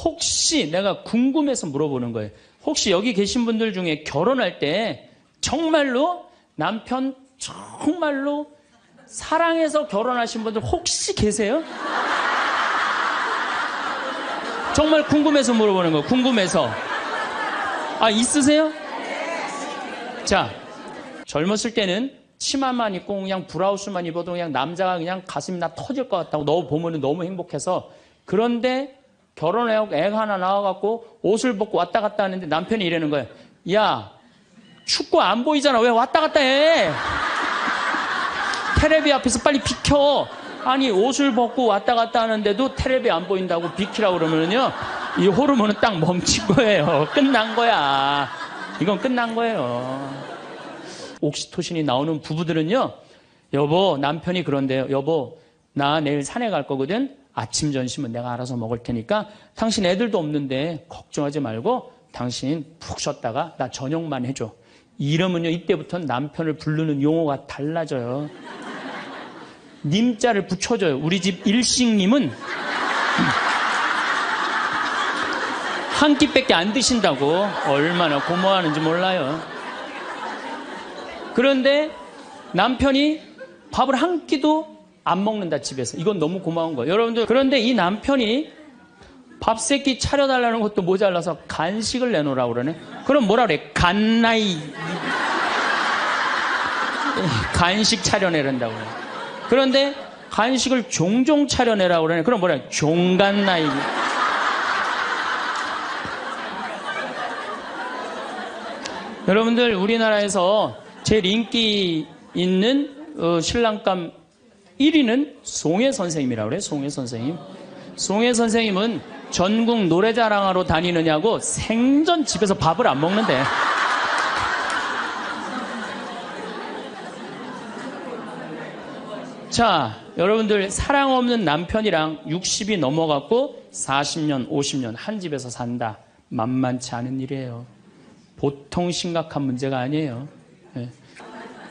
혹시 내가 궁금해서 물어보는 거예요. 혹시 여기 계신 분들 중에 결혼할 때 정말로 남편 정말로 사랑해서 결혼하신 분들 혹시 계세요? 정말 궁금해서 물어보는 거예요. 궁금해서. 아, 있으세요? 자, 젊었을 때는 치마만 입고 그냥 브라우스만 입어도 그냥 남자가 그냥 가슴이 나 터질 것 같다고 너 보면 너무 행복해서. 그런데 결혼하고 애가 하나 나와갖고 옷을 벗고 왔다 갔다 하는데 남편이 이러는 거예요. 야, 춥고 안 보이잖아. 왜 왔다 갔다 해? 테레비 앞에서 빨리 비켜. 아니, 옷을 벗고 왔다 갔다 하는데도 테레비 안 보인다고 비키라고 그러면요, 이 호르몬은 딱 멈춘 거예요. 끝난 거야. 이건 끝난 거예요. 옥시토신이 나오는 부부들은요, 여보, 남편이 그런데요. 여보, 나 내일 산에 갈 거거든. 아침 점심은 내가 알아서 먹을 테니까 당신 애들도 없는데 걱정하지 말고 당신 푹 쉬었다가 나 저녁만 해줘. 이러면요, 이때부터는 남편을 부르는 용어가 달라져요. 님자를 붙여줘요. 우리 집 일식님은 한 끼밖에 안 드신다고. 얼마나 고마워하는지 몰라요. 그런데 남편이 밥을 한 끼도 안 먹는다, 집에서. 이건 너무 고마운 거예요. 여러분들, 그런데 이 남편이 밥 세 끼 차려달라는 것도 모자라서 간식을 내놓으라고 그러네. 그럼 뭐라 그래? 간나이. 간식 차려내란다고 그래. 그런데 간식을 종종 차려내라고 그러네. 그럼 뭐라 그래? 종간나이. 여러분들, 우리나라에서 제일 인기 있는 신랑감 1위는 송혜 선생님이라고 그래요. 송혜 선생님. 송혜 선생님은 전국 노래자랑하러 다니느냐고 생전 집에서 밥을 안 먹는데. 자, 여러분들, 사랑 없는 남편이랑 60이 넘어갔고 40년, 50년 한 집에서 산다. 만만치 않은 일이에요. 보통 심각한 문제가 아니에요. 네.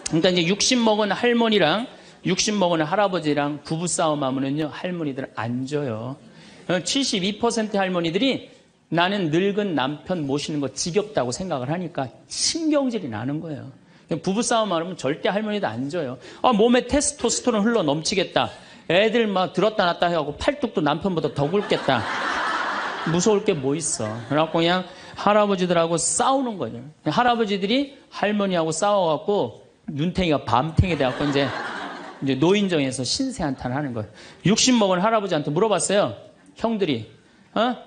그러니까 이제 60 먹은 할머니랑 60 먹은 할아버지랑 부부싸움 하면은요, 할머니들 안 져요. 72% 할머니들이 나는 늙은 남편 모시는 거 지겹다고 생각을 하니까 신경질이 나는 거예요. 부부싸움 하면 절대 할머니도 안 져요. 아, 몸에 테스토스테론 흘러 넘치겠다. 애들 막 들었다 놨다 해갖고 팔뚝도 남편보다 더 굵겠다. 무서울 게 뭐 있어. 그래갖고 그냥 할아버지들하고 싸우는 거죠. 할아버지들이 할머니하고 싸워갖고 눈탱이가 밤탱이 돼갖고 이제 노인정에서 신세한탄 하는 거예요. 60 먹은 할아버지한테 물어봤어요. 형들이.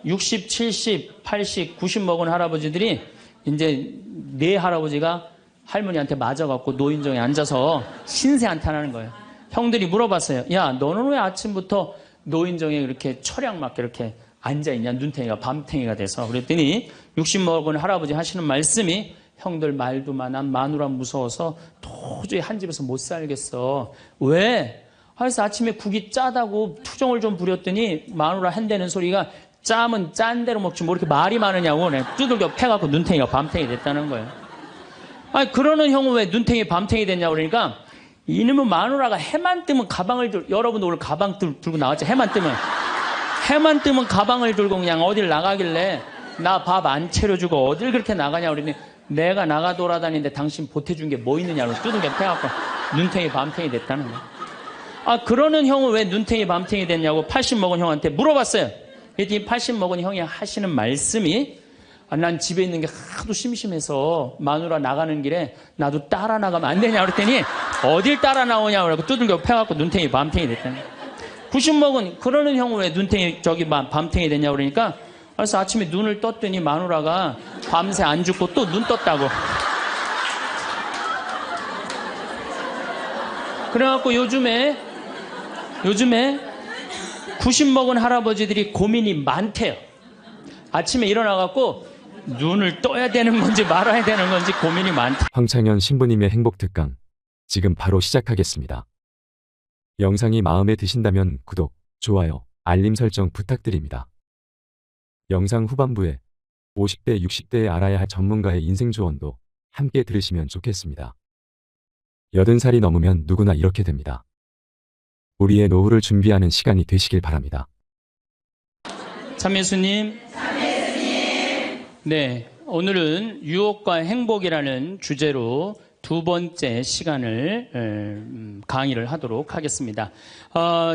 60, 70, 80, 90 먹은 할아버지들이 이제 네 할아버지가 할머니한테 맞아갖고 노인정에 앉아서 신세한탄 하는 거예요. 형들이 물어봤어요. 야, 너는 왜 아침부터 노인정에 이렇게 철양맞게 이렇게 앉아있냐? 눈탱이가 밤탱이가 돼서. 그랬더니 60 먹은 할아버지 하시는 말씀이, 형들 말도 난 마누라 무서워서 도저히 한 집에서 못 살겠어. 왜? 그래서 아침에 국이 짜다고 투정을 좀 부렸더니 마누라 한다는 소리가, 짜면 짠 대로 먹지 뭐 이렇게 말이 많으냐고 두들겨 패갖고 눈탱이가 밤탱이 됐다는 거예요. 아니, 그러는 형은 왜 눈탱이 밤탱이 됐냐고 그러니까, 이놈의 마누라가 해만 뜨면 가방을 여러분 오늘 가방 들고 나왔죠. 해만 뜨면 가방을 들고 그냥 어딜 나가길래 나 밥 안 차려주고 어딜 그렇게 나가냐고 그러니, 내가 나가 돌아다니는데 당신 보태준 게 뭐 있느냐고 두들겨 패갖고 눈탱이 밤탱이 됐다는 거예요. 아, 그러는 형은 왜 눈탱이 밤탱이 됐냐고 80 먹은 형한테 물어봤어요. 그랬더니 80 먹은 형이 하시는 말씀이, 난 집에 있는 게 하도 심심해서 마누라 나가는 길에 나도 따라 나가면 안 되냐 그랬더니, 어딜 따라 나오냐고 그러고 두들겨 패갖고 눈탱이 밤탱이 됐다는 거예요. 90 먹은 그러는 형은 왜 눈탱이 밤탱이 됐냐고 그러니까, 그래서 아침에 눈을 떴더니 마누라가 밤새 안 죽고 또 눈 떴다고. 그래갖고 요즘에 90 먹은 할아버지들이 고민이 많대요. 아침에 일어나갖고 눈을 떠야 되는 건지 말아야 되는 건지 고민이 많대. 황창현 신부님의 행복특강, 지금 바로 시작하겠습니다. 영상이 마음에 드신다면 구독, 좋아요, 알림 설정 부탁드립니다. 영상 후반부에 50대, 60대에 알아야 할 전문가의 인생 조언도 함께 들으시면 좋겠습니다. 80살이 넘으면 누구나 이렇게 됩니다. 우리의 노후를 준비하는 시간이 되시길 바랍니다. 참예수님. 네, 오늘은 유혹과 행복이라는 주제로 두 번째 시간을 강의를 하도록 하겠습니다.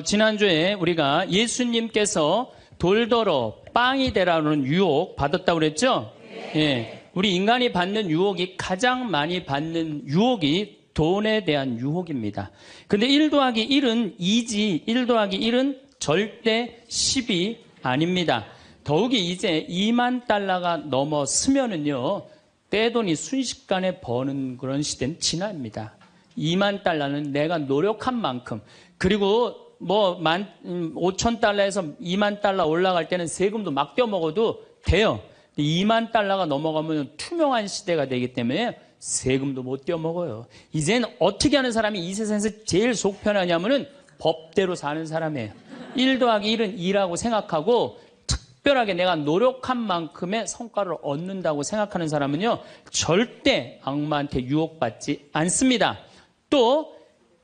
지난주에 우리가 예수님께서 돌더러 빵이 되라는 유혹 받았다고 그랬죠? 예, 우리 인간이 받는 유혹이 가장 많이 받는 유혹이 돈에 대한 유혹입니다. 근데 1 더하기 1은 2지 1 더하기 1은 절대 10이 아닙니다. 더욱이 이제 2만 달러가 넘었으면은요, 떼돈이 순식간에 버는 그런 시대는 지납니다. 2만 달러는 내가 노력한 만큼, 그리고 뭐 5천 달러에서 2만 달러 올라갈 때는 세금도 막 떼어먹어도 돼요. 2만 달러가 넘어가면 투명한 시대가 되기 때문에 세금도 못 떼어먹어요. 이제는 어떻게 하는 사람이 이 세상에서 제일 속 편하냐면은 법대로 사는 사람이에요. 1 더하기 1은 2라고 생각하고 특별하게 내가 노력한 만큼의 성과를 얻는다고 생각하는 사람은요, 절대 악마한테 유혹받지 않습니다. 또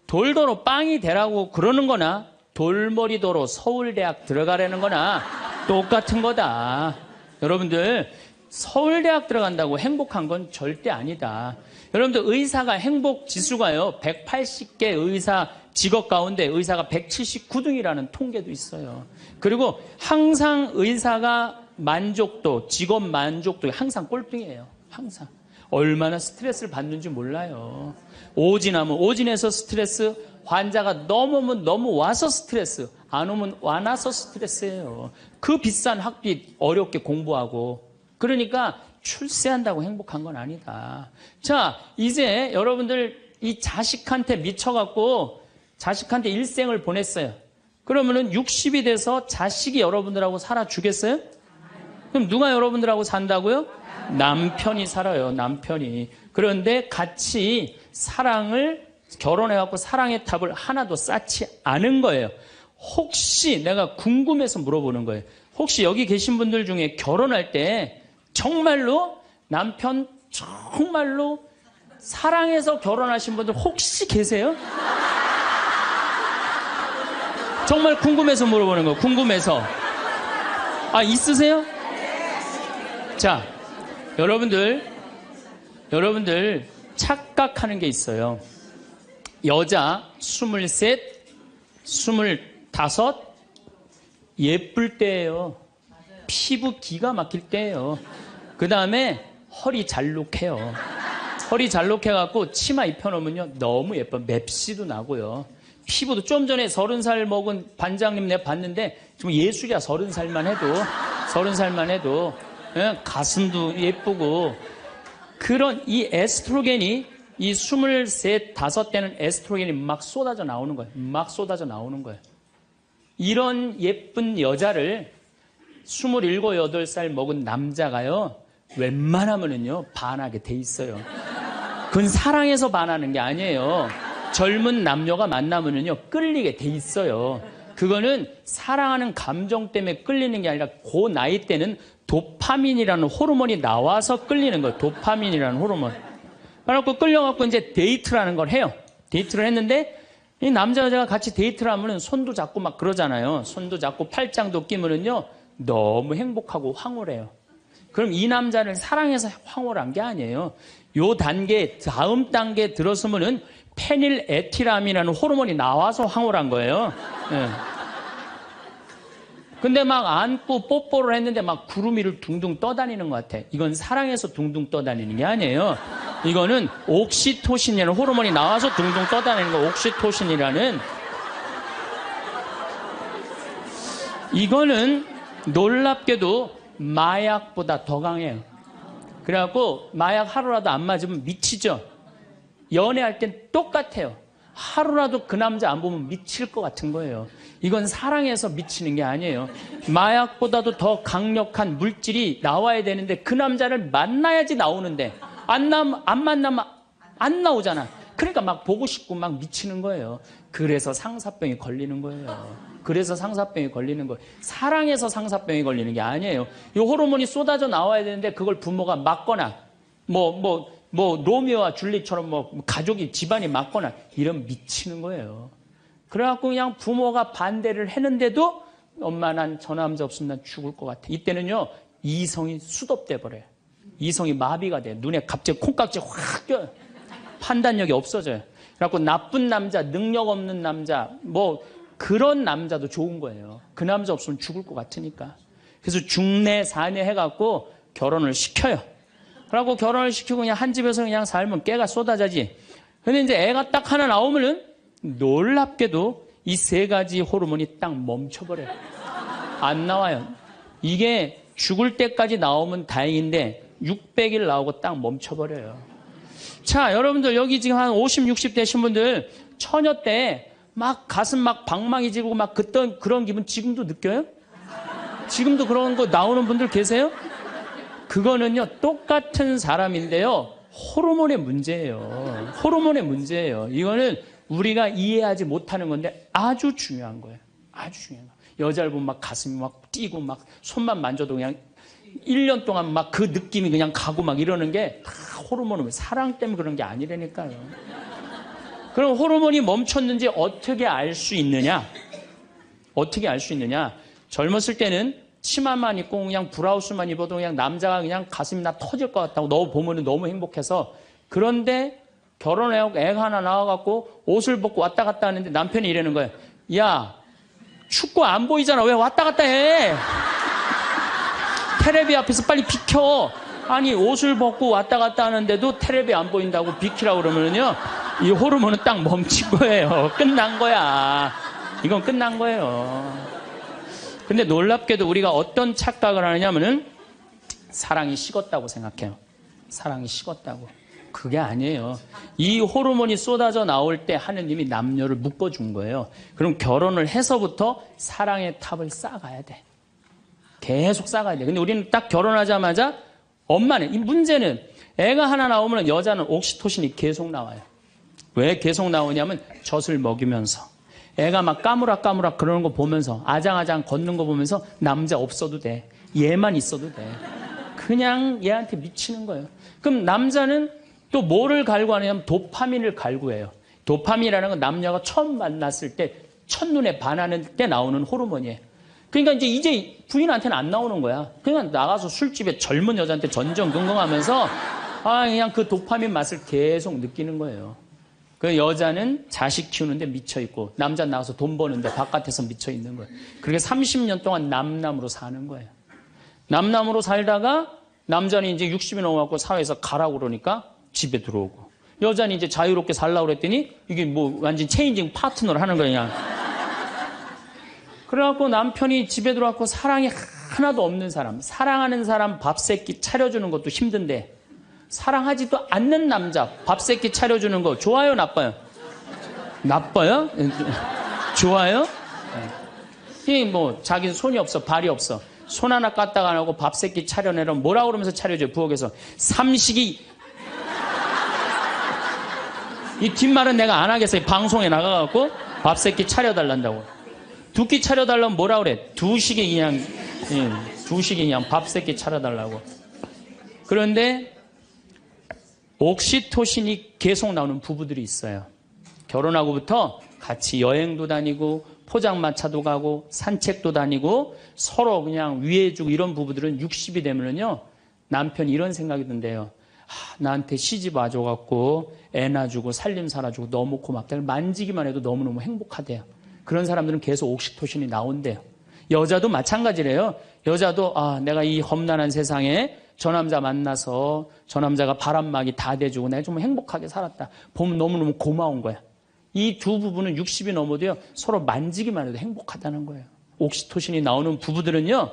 돌더러 빵이 되라고 그러는 거나 돌머리도로 서울대학 들어가라는 거나 똑같은 거다. 여러분들, 서울대학 들어간다고 행복한 건 절대 아니다. 여러분들, 의사가 행복 지수가요, 180개 의사 직업 가운데 의사가 179등이라는 통계도 있어요. 그리고 항상 의사가 만족도, 직업 만족도 항상 꼴등이에요. 항상. 얼마나 스트레스를 받는지 몰라요. 오진하면 오진해서 스트레스, 환자가 넘으면 넘어와서 스트레스, 안 오면 와나서 스트레스예요. 그 비싼 학비 어렵게 공부하고. 그러니까 출세한다고 행복한 건 아니다. 자, 이제 여러분들 이 자식한테 미쳐갖고 자식한테 일생을 보냈어요. 그러면은 60이 돼서 자식이 여러분들하고 살아주겠어요? 그럼 누가 여러분들하고 산다고요? 남편이 살아요, 남편이. 그런데 같이 사랑을, 결혼해갖고 사랑의 탑을 하나도 쌓지 않은 거예요. 혹시 내가 궁금해서 물어보는 거예요. 혹시 여기 계신 분들 중에 결혼할 때 정말로 남편 정말로 사랑해서 결혼하신 분들 혹시 계세요? 정말 궁금해서 물어보는 거예요. 궁금해서. 아, 있으세요? 자, 여러분들 착각하는 게 있어요. 여자 23, 25 예쁠 때예요. 피부 기가 막힐 때예요. 그 다음에 허리 잘록해요. 허리 잘록해갖고 치마 입혀놓으면요, 너무 예뻐. 맵시도 나고요. 피부도 좀 전에 30살 먹은 반장님 내가 봤는데 지금 예술이야. 30살만 해도 예? 가슴도 예쁘고. 그런 이 에스트로겐이 이 23, 5때는 에스트로겐이 막 쏟아져 나오는 거예요. 막 쏟아져 나오는 거예요. 이런 예쁜 여자를 27, 8살 먹은 남자가요, 웬만하면은요 반하게 돼 있어요. 그건 사랑해서 반하는 게 아니에요. 젊은 남녀가 만나면은요 끌리게 돼 있어요. 그거는 사랑하는 감정 때문에 끌리는 게 아니라 그 나이 때는 도파민이라는 호르몬이 나와서 끌리는 거예요. 도파민이라는 호르몬. 그래갖고 끌려갖고 이제 데이트라는 걸 해요. 데이트를 했는데 이 남자 여자가 같이 데이트를 하면은 손도 잡고 막 그러잖아요. 손도 잡고 팔짱도 끼면은요 너무 행복하고 황홀해요. 그럼 이 남자를 사랑해서 황홀한 게 아니에요. 요 단계, 다음 단계에 들어서면은 페닐에틸아민이라는 호르몬이 나와서 황홀한 거예요. 예. 근데 막 안고 뽀뽀를 했는데 막 구름 위를 둥둥 떠다니는 것 같아. 이건 사랑해서 둥둥 떠다니는 게 아니에요. 이거는 옥시토신이라는 호르몬이 나와서 둥둥 떠다니는 거. 옥시토신이라는. 이거는 놀랍게도 마약보다 더 강해요. 그래갖고 마약 하루라도 안 맞으면 미치죠. 연애할 땐 똑같아요. 하루라도 그 남자 안 보면 미칠 것 같은 거예요. 이건 사랑해서 미치는 게 아니에요. 마약보다도 더 강력한 물질이 나와야 되는데 그 남자를 만나야지 나오는데 안 만나면 안 나오잖아. 그러니까 막 보고 싶고 막 미치는 거예요. 그래서 상사병이 걸리는 거예요. 그래서 상사병이 걸리는 거예요. 사랑해서 상사병이 걸리는 게 아니에요. 이 호르몬이 쏟아져 나와야 되는데 그걸 부모가 막거나 로미오와 줄리처럼 가족이 집안이 막거나 이러면 미치는 거예요. 그래갖고 그냥 부모가 반대를 했는데도 엄마 난 저 남자 없으면 난 죽을 것 같아. 이때는요 이성이 수dob돼 버려요. 이성이 마비가 돼요. 눈에 갑자기 콩깍지 확 껴요. 판단력이 없어져요. 그래갖고 나쁜 남자, 능력 없는 남자, 뭐 그런 남자도 좋은 거예요. 그 남자 없으면 죽을 것 같으니까. 그래서 중내 사내 해갖고 결혼을 시켜요. 그래갖고 결혼을 시키고 그냥 한 집에서 그냥 살면 깨가 쏟아지지. 근데 이제 애가 딱 하나 나오면은 놀랍게도 이 세 가지 호르몬이 딱 멈춰버려요. 안 나와요. 이게 죽을 때까지 나오면 다행인데 600일 나오고 딱 멈춰버려요. 자, 여러분들 여기 지금 한 50, 60 되신 분들 처녀 때 막 가슴 막 방망이 지르고 막 그런 기분 지금도 느껴요? 지금도 그런 거 나오는 분들 계세요? 그거는요 똑같은 사람인데요 호르몬의 문제예요. 호르몬의 문제예요. 이거는 우리가 이해하지 못하는 건데 아주 중요한 거예요. 아주 중요한 거예요. 여자를 보면 막 가슴이 막 뛰고 막 손만 만져도 그냥 1년 동안 막 그 느낌이 그냥 가고 막 이러는 게 다 호르몬은 사랑 때문에 그런 게 아니라니까요. 그럼 호르몬이 멈췄는지 어떻게 알 수 있느냐? 어떻게 알 수 있느냐? 젊었을 때는 치마만 입고 그냥 브라우스만 입어도 그냥 남자가 그냥 가슴이 나 터질 것 같다고 너 보면 너무 행복해서. 그런데 결혼하고 애가 하나 나와갖고 옷을 벗고 왔다 갔다 하는데 남편이 이러는 거예요. 야, 춥고 안 보이잖아. 왜 왔다 갔다 해? 테레비 앞에서 빨리 비켜. 아니 옷을 벗고 왔다 갔다 하는데도 테레비 안 보인다고 비키라고 그러면요 이 호르몬은 딱 멈춘 거예요. 끝난 거야. 이건 끝난 거예요. 근데 놀랍게도 우리가 어떤 착각을 하느냐면은 사랑이 식었다고 생각해요. 사랑이 식었다고. 그게 아니에요. 이 호르몬이 쏟아져 나올 때 하느님이 남녀를 묶어준 거예요. 그럼 결혼을 해서부터 사랑의 탑을 쌓아가야 돼. 계속 쌓아가야 돼. 근데 우리는 딱 결혼하자마자 엄마는, 이 문제는 애가 하나 나오면 여자는 옥시토신이 계속 나와요. 왜 계속 나오냐면 젖을 먹이면서 애가 막 까무락까무락 그러는 거 보면서 아장아장 걷는 거 보면서 남자 없어도 돼. 얘만 있어도 돼. 그냥 얘한테 미치는 거예요. 그럼 남자는 또 뭐를 갈구하냐면 도파민을 갈구해요. 도파민이라는 건 남녀가 처음 만났을 때 첫눈에 반하는 때 나오는 호르몬이에요. 그러니까 이제 부인한테는 안 나오는 거야. 그냥 나가서 술집에 젊은 여자한테 전전긍긍하면서 그냥 그 도파민 맛을 계속 느끼는 거예요. 그 여자는 자식 키우는데 미쳐있고 남자는 나가서 돈 버는데 바깥에서 미쳐있는 거예요. 그렇게 30년 동안 남남으로 사는 거예요. 남남으로 살다가 남자는 이제 60이 넘어갖고 사회에서 가라고 그러니까 집에 들어오고 여자는 이제 자유롭게 살라고 그랬더니 이게 뭐 완전 체인징 파트너를 하는 거야 그냥. 그래갖고 남편이 집에 들어왔고 사랑이 하나도 없는 사람, 사랑하는 사람 밥 세끼 차려주는 것도 힘든데 사랑하지도 않는 남자 밥 세끼 차려주는 거 좋아요, 나빠요? 나빠요? 좋아요? 이 뭐 자기는 손이 없어, 발이 없어. 손 하나 까딱 안 하고 밥 세끼 차려내면 뭐라 그러면서 차려줘요, 부엌에서. 삼식이. 이 뒷말은 내가 안 하겠어요. 방송에 나가갖고 밥 세끼 차려달란다고. 두 끼 차려달라면 뭐라 그래? 두식에 그냥 밥 세끼 차려달라고. 그런데 옥시토신이 계속 나오는 부부들이 있어요. 결혼하고부터 같이 여행도 다니고 포장마차도 가고 산책도 다니고 서로 그냥 위해주고 이런 부부들은 60이 되면은요 남편이 이런 생각이 든대요. 나한테 시집 와줘갖고 애 낳아주고 살림 살아주고 너무 고맙다. 만지기만 해도 너무너무 행복하대요. 그런 사람들은 계속 옥시토신이 나온대요. 여자도 마찬가지래요. 여자도 내가 이 험난한 세상에 저 남자 만나서 저 남자가 바람막이 다 대주고 내가 좀 행복하게 살았다. 보면 너무너무 고마운 거야. 이 두 부부는 60이 넘어도요 서로 만지기만 해도 행복하다는 거예요. 옥시토신이 나오는 부부들은요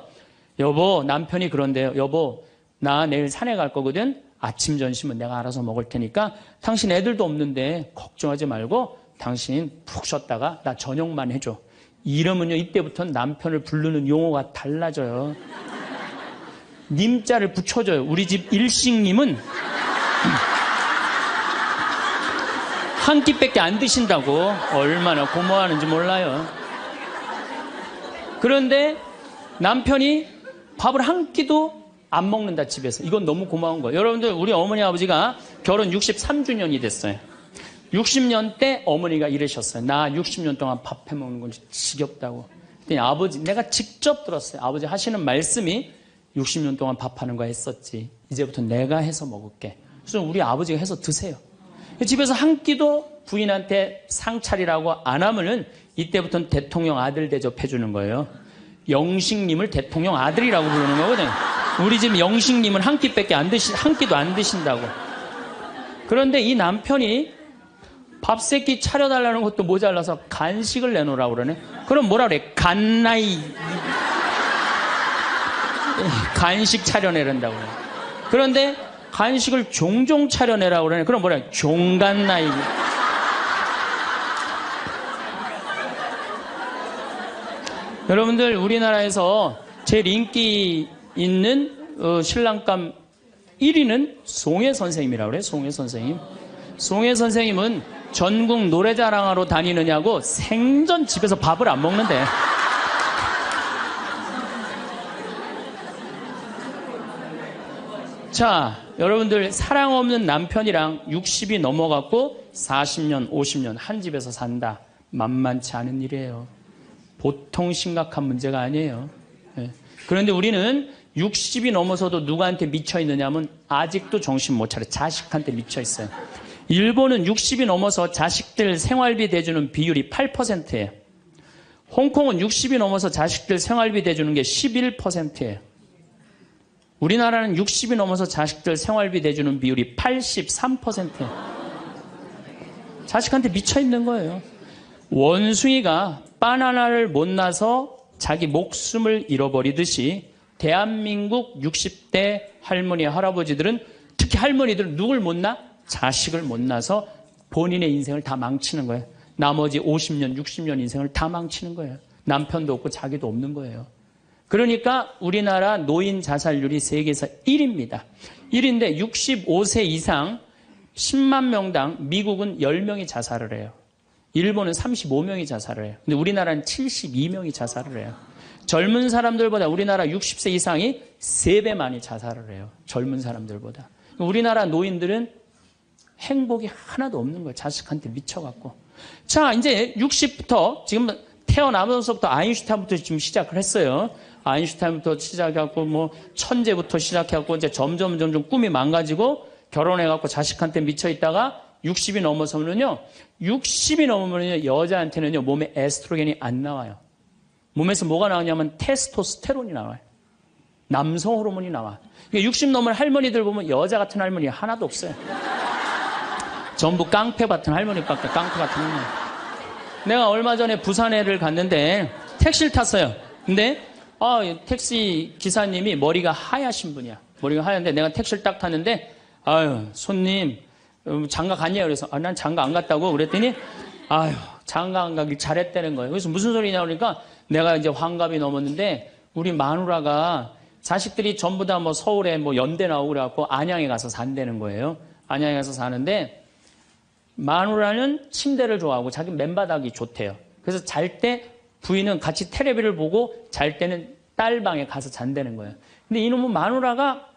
여보 남편이 그런데요. 여보 나 내일 산에 갈 거거든. 아침 점심은 내가 알아서 먹을 테니까 당신 애들도 없는데 걱정하지 말고 당신 푹 쉬었다가 나 저녁만 해줘. 이러면요 이때부터는 남편을 부르는 용어가 달라져요. 님자를 붙여줘요. 우리 집 일식님은 한 끼밖에 안 드신다고. 얼마나 고마워하는지 몰라요. 그런데 남편이 밥을 한 끼도 안 먹는다 집에서. 이건 너무 고마운 거예요. 여러분들 우리 어머니 아버지가 결혼 63주년이 됐어요. 60년 때 어머니가 이러셨어요. 나 60년 동안 밥 해먹는 건 지겹다고. 그랬더니 아버지, 내가 직접 들었어요. 아버지 하시는 말씀이 60년 동안 밥하는 거 했었지. 이제부터 내가 해서 먹을게. 그래서 우리 아버지가 해서 드세요. 집에서 한 끼도 부인한테 상 차리라고 안 하면은 이때부터는 대통령 아들 대접해 주는 거예요. 영식님을 대통령 아들이라고 부르는 거거든요. 우리 집 영식님은 한 끼밖에 한 끼도 안 드신다고. 그런데 이 남편이 밥 세 끼 차려달라는 것도 모자라서 간식을 내놓으라고 그러네. 그럼 뭐라 그래? 간나이. 간식 차려내란다고 그래. 그런데 간식을 종종 차려내라고 그러네. 그럼 뭐라 그래? 종간나이. 여러분들, 우리나라에서 제일 인기 있는 신랑감 1위는 송혜 선생님이라고 그래요. 송혜 선생님. 송혜 선생님은 전국 노래자랑하러 다니느냐고 생전 집에서 밥을 안 먹는데. 자, 여러분들, 사랑 없는 남편이랑 60이 넘어갔고 40년, 50년 한 집에서 산다. 만만치 않은 일이에요. 보통 심각한 문제가 아니에요. 네. 그런데 우리는 60이 넘어서도 누구한테 미쳐 있느냐면 아직도 정신 못 차려. 자식한테 미쳐 있어요. 일본은 60이 넘어서 자식들 생활비 대주는 비율이 8%예요. 홍콩은 60이 넘어서 자식들 생활비 대주는 게 11%예요. 우리나라는 60이 넘어서 자식들 생활비 대주는 비율이 83%예요. 자식한테 미쳐 있는 거예요. 원숭이가 바나나를 못 나서 자기 목숨을 잃어버리듯이 대한민국 60대 할머니, 할아버지들은, 특히 할머니들은 누굴 못 낳아? 자식을 못 낳아서 본인의 인생을 다 망치는 거예요. 나머지 50년, 60년 인생을 다 망치는 거예요. 남편도 없고 자기도 없는 거예요. 그러니까 우리나라 노인 자살률이 세계에서 1위입니다. 1위인데 65세 이상 10만 명당 미국은 10명이 자살을 해요. 일본은 35명이 자살을 해요. 근데 우리나라는 72명이 자살을 해요. 젊은 사람들보다 우리나라 60세 이상이 3배 많이 자살을 해요. 젊은 사람들보다. 우리나라 노인들은 행복이 하나도 없는 거예요. 자식한테 미쳐갖고. 자, 이제 60부터 지금 태어나면서부터 아인슈타인부터 지금 시작을 했어요. 아인슈타인부터 시작해갖고 뭐 천재부터 시작해갖고 이제 점점 꿈이 망가지고 결혼해갖고 자식한테 미쳐 있다가 60이 넘어서면요, 60이 넘으면요, 여자한테는요, 몸에 에스트로겐이 안 나와요. 몸에서 뭐가 나오냐면 테스토스테론이 나와요. 남성 호르몬이 나와. 60 넘은 할머니들 보면 여자 같은 할머니 하나도 없어요. 전부 깡패 같은 할머니밖에, 깡패 같은 할머니. 내가 얼마 전에 부산에를 갔는데 택시를 탔어요. 근데 택시 기사님이 머리가 하얗신 분이야. 머리가 하얀데 내가 택시를 딱 탔는데, 아유, 손님, 장가 갔냐고. 그래서 난 장가 안 갔다고 그랬더니, 아유, 장가 안 가길 잘했다는 거예요. 그래서 무슨 소리냐 그러니까 내가 이제 환갑이 넘었는데 우리 마누라가 자식들이 전부 다 뭐 서울에 뭐 연대 나오고 그래갖고 안양에 가서 산다는 거예요. 안양에 가서 사는데 마누라는 침대를 좋아하고 자기 맨바닥이 좋대요. 그래서 잘 때 부인은 같이 텔레비를 보고 잘 때는 딸 방에 가서 잔다는 거예요. 근데 이놈은 마누라가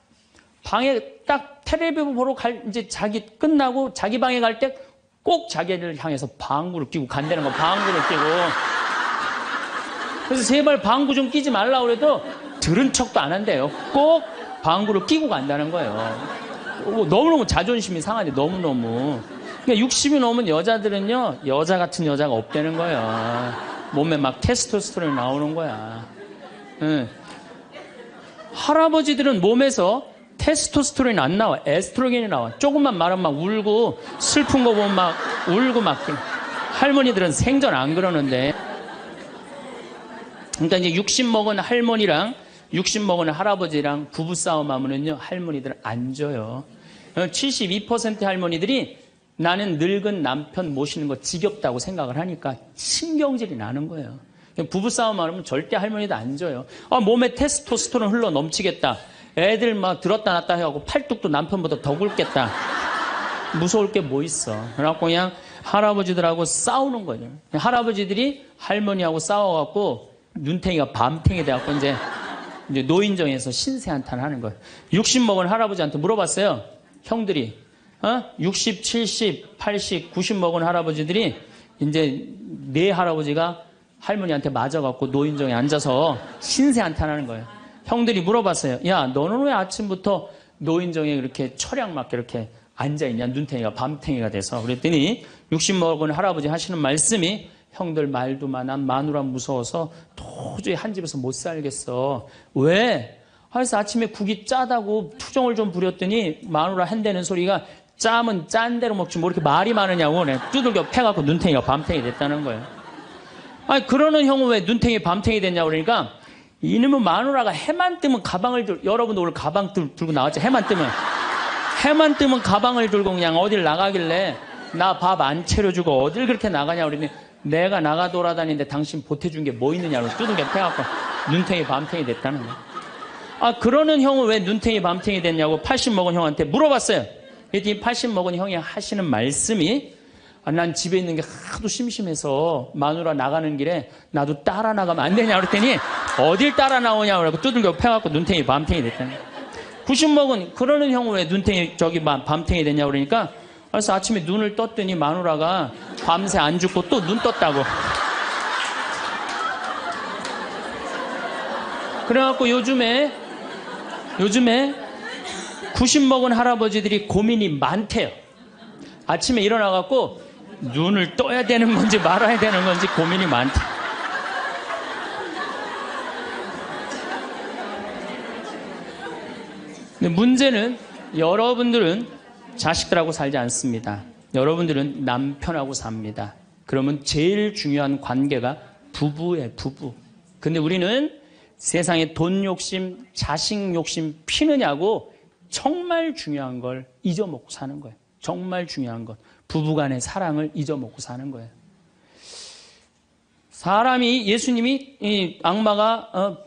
방에 딱 텔레비 보러 이제 자기 끝나고 자기 방에 갈 때 꼭 자기를 향해서 방구를 끼고 간다는 거, 방구를 끼고. 그래서 제발 방구 좀 끼지 말라고 그래도 들은 척도 안 한대요. 꼭 방구를 끼고 간다는 거예요. 너무너무 자존심이 상하네, 너무너무. 그러니까 60이 넘은 여자들은요, 여자 같은 여자가 없다는 거예요. 몸에 막 테스토스테론이 나오는 거야. 응. 할아버지들은 몸에서 테스토스테론이 안 나와. 에스트로겐이 나와. 조금만 말하면 막 울고, 슬픈 거 보면 막 울고 막. 할머니들은 생전 안 그러는데. 그러니까 이제 60 먹은 할머니랑 60 먹은 할아버지랑 부부싸움 하면은요, 할머니들은 안 져요. 72% 할머니들이 나는 늙은 남편 모시는 거 지겹다고 생각을 하니까 신경질이 나는 거예요. 부부싸움 하면 절대 할머니도 안 져요. 몸에 테스토스테론 흘러 넘치겠다. 애들 막 들었다 놨다 해갖고 팔뚝도 남편보다 더 굵겠다. 무서울 게 뭐 있어. 그래갖고 그냥 할아버지들하고 싸우는 거예요. 할아버지들이 할머니하고 싸워갖고 눈탱이가 밤탱이 돼갖고 이제 노인정에서 신세 한탄하는 거예요. 60 먹은 할아버지한테 물어봤어요. 형들이 60, 70, 80, 90 먹은 할아버지들이 이제 네 할아버지가 할머니한테 맞아갖고 노인정에 앉아서 신세한탄하는 거예요. 형들이 물어봤어요. 야, 너는 왜 아침부터 노인정에 이렇게 철양 맞게 이렇게 앉아있냐? 눈탱이가 밤탱이가 돼서. 그랬더니 60 먹은 할아버지 하시는 말씀이 형들 말도 많아. 마누라 무서워서 도저히 한 집에서 못 살겠어. 왜? 그래서 아침에 국이 짜다고 투정을 좀 부렸더니 마누라 한대는 소리가 짜면 짠 대로 먹지 뭐 이렇게 말이 많으냐고 두들겨 패갖고 눈탱이가 밤탱이 됐다는 거예요. 아니 그러는 형은 왜 눈탱이 밤탱이 됐냐고 그러니까 이놈의 마누라가 해만 뜨면 가방을 들고 여러분도 오늘 가방 들고 나왔죠. 해만 뜨면 가방을 들고 그냥 어딜 나가길래 나 밥 안 차려주고 어딜 그렇게 나가냐고 그러니 내가 나가 돌아다니는데 당신 보태준 게 뭐 있느냐고 두들겨 패갖고 눈탱이 밤탱이 됐다는 거예요. 아 그러는 형은 왜 눈탱이 밤탱이 됐냐고 80 먹은 형한테 물어봤어요. 그랬더니 80 먹은 형이 하시는 말씀이 난 집에 있는 게 하도 심심해서 마누라 나가는 길에 나도 따라 나가면 안 되냐 그랬더니 어딜 따라 나오냐고 그러고 두들겨 패갖고 눈탱이 밤탱이 됐다는 거예요. 90 먹은 그러는 형은 왜 눈탱이 밤탱이 됐냐고 그러니까 그래서 아침에 눈을 떴더니 마누라가 밤새 안 죽고 또 눈 떴다고. 그래갖고 요즘에 90 먹은 할아버지들이 고민이 많대요. 아침에 일어나갖고 눈을 떠야 되는 건지 말아야 되는 건지 고민이 많대요. 근데 문제는 여러분들은 자식들하고 살지 않습니다. 여러분들은 남편하고 삽니다. 그러면 제일 중요한 관계가 부부예요, 부부. 근데 우리는 세상에 돈 욕심, 자식 욕심 피느냐고 정말 중요한 걸 잊어먹고 사는 거예요. 정말 중요한 것. 부부간의 사랑을 잊어먹고 사는 거예요. 사람이 예수님이 이 악마가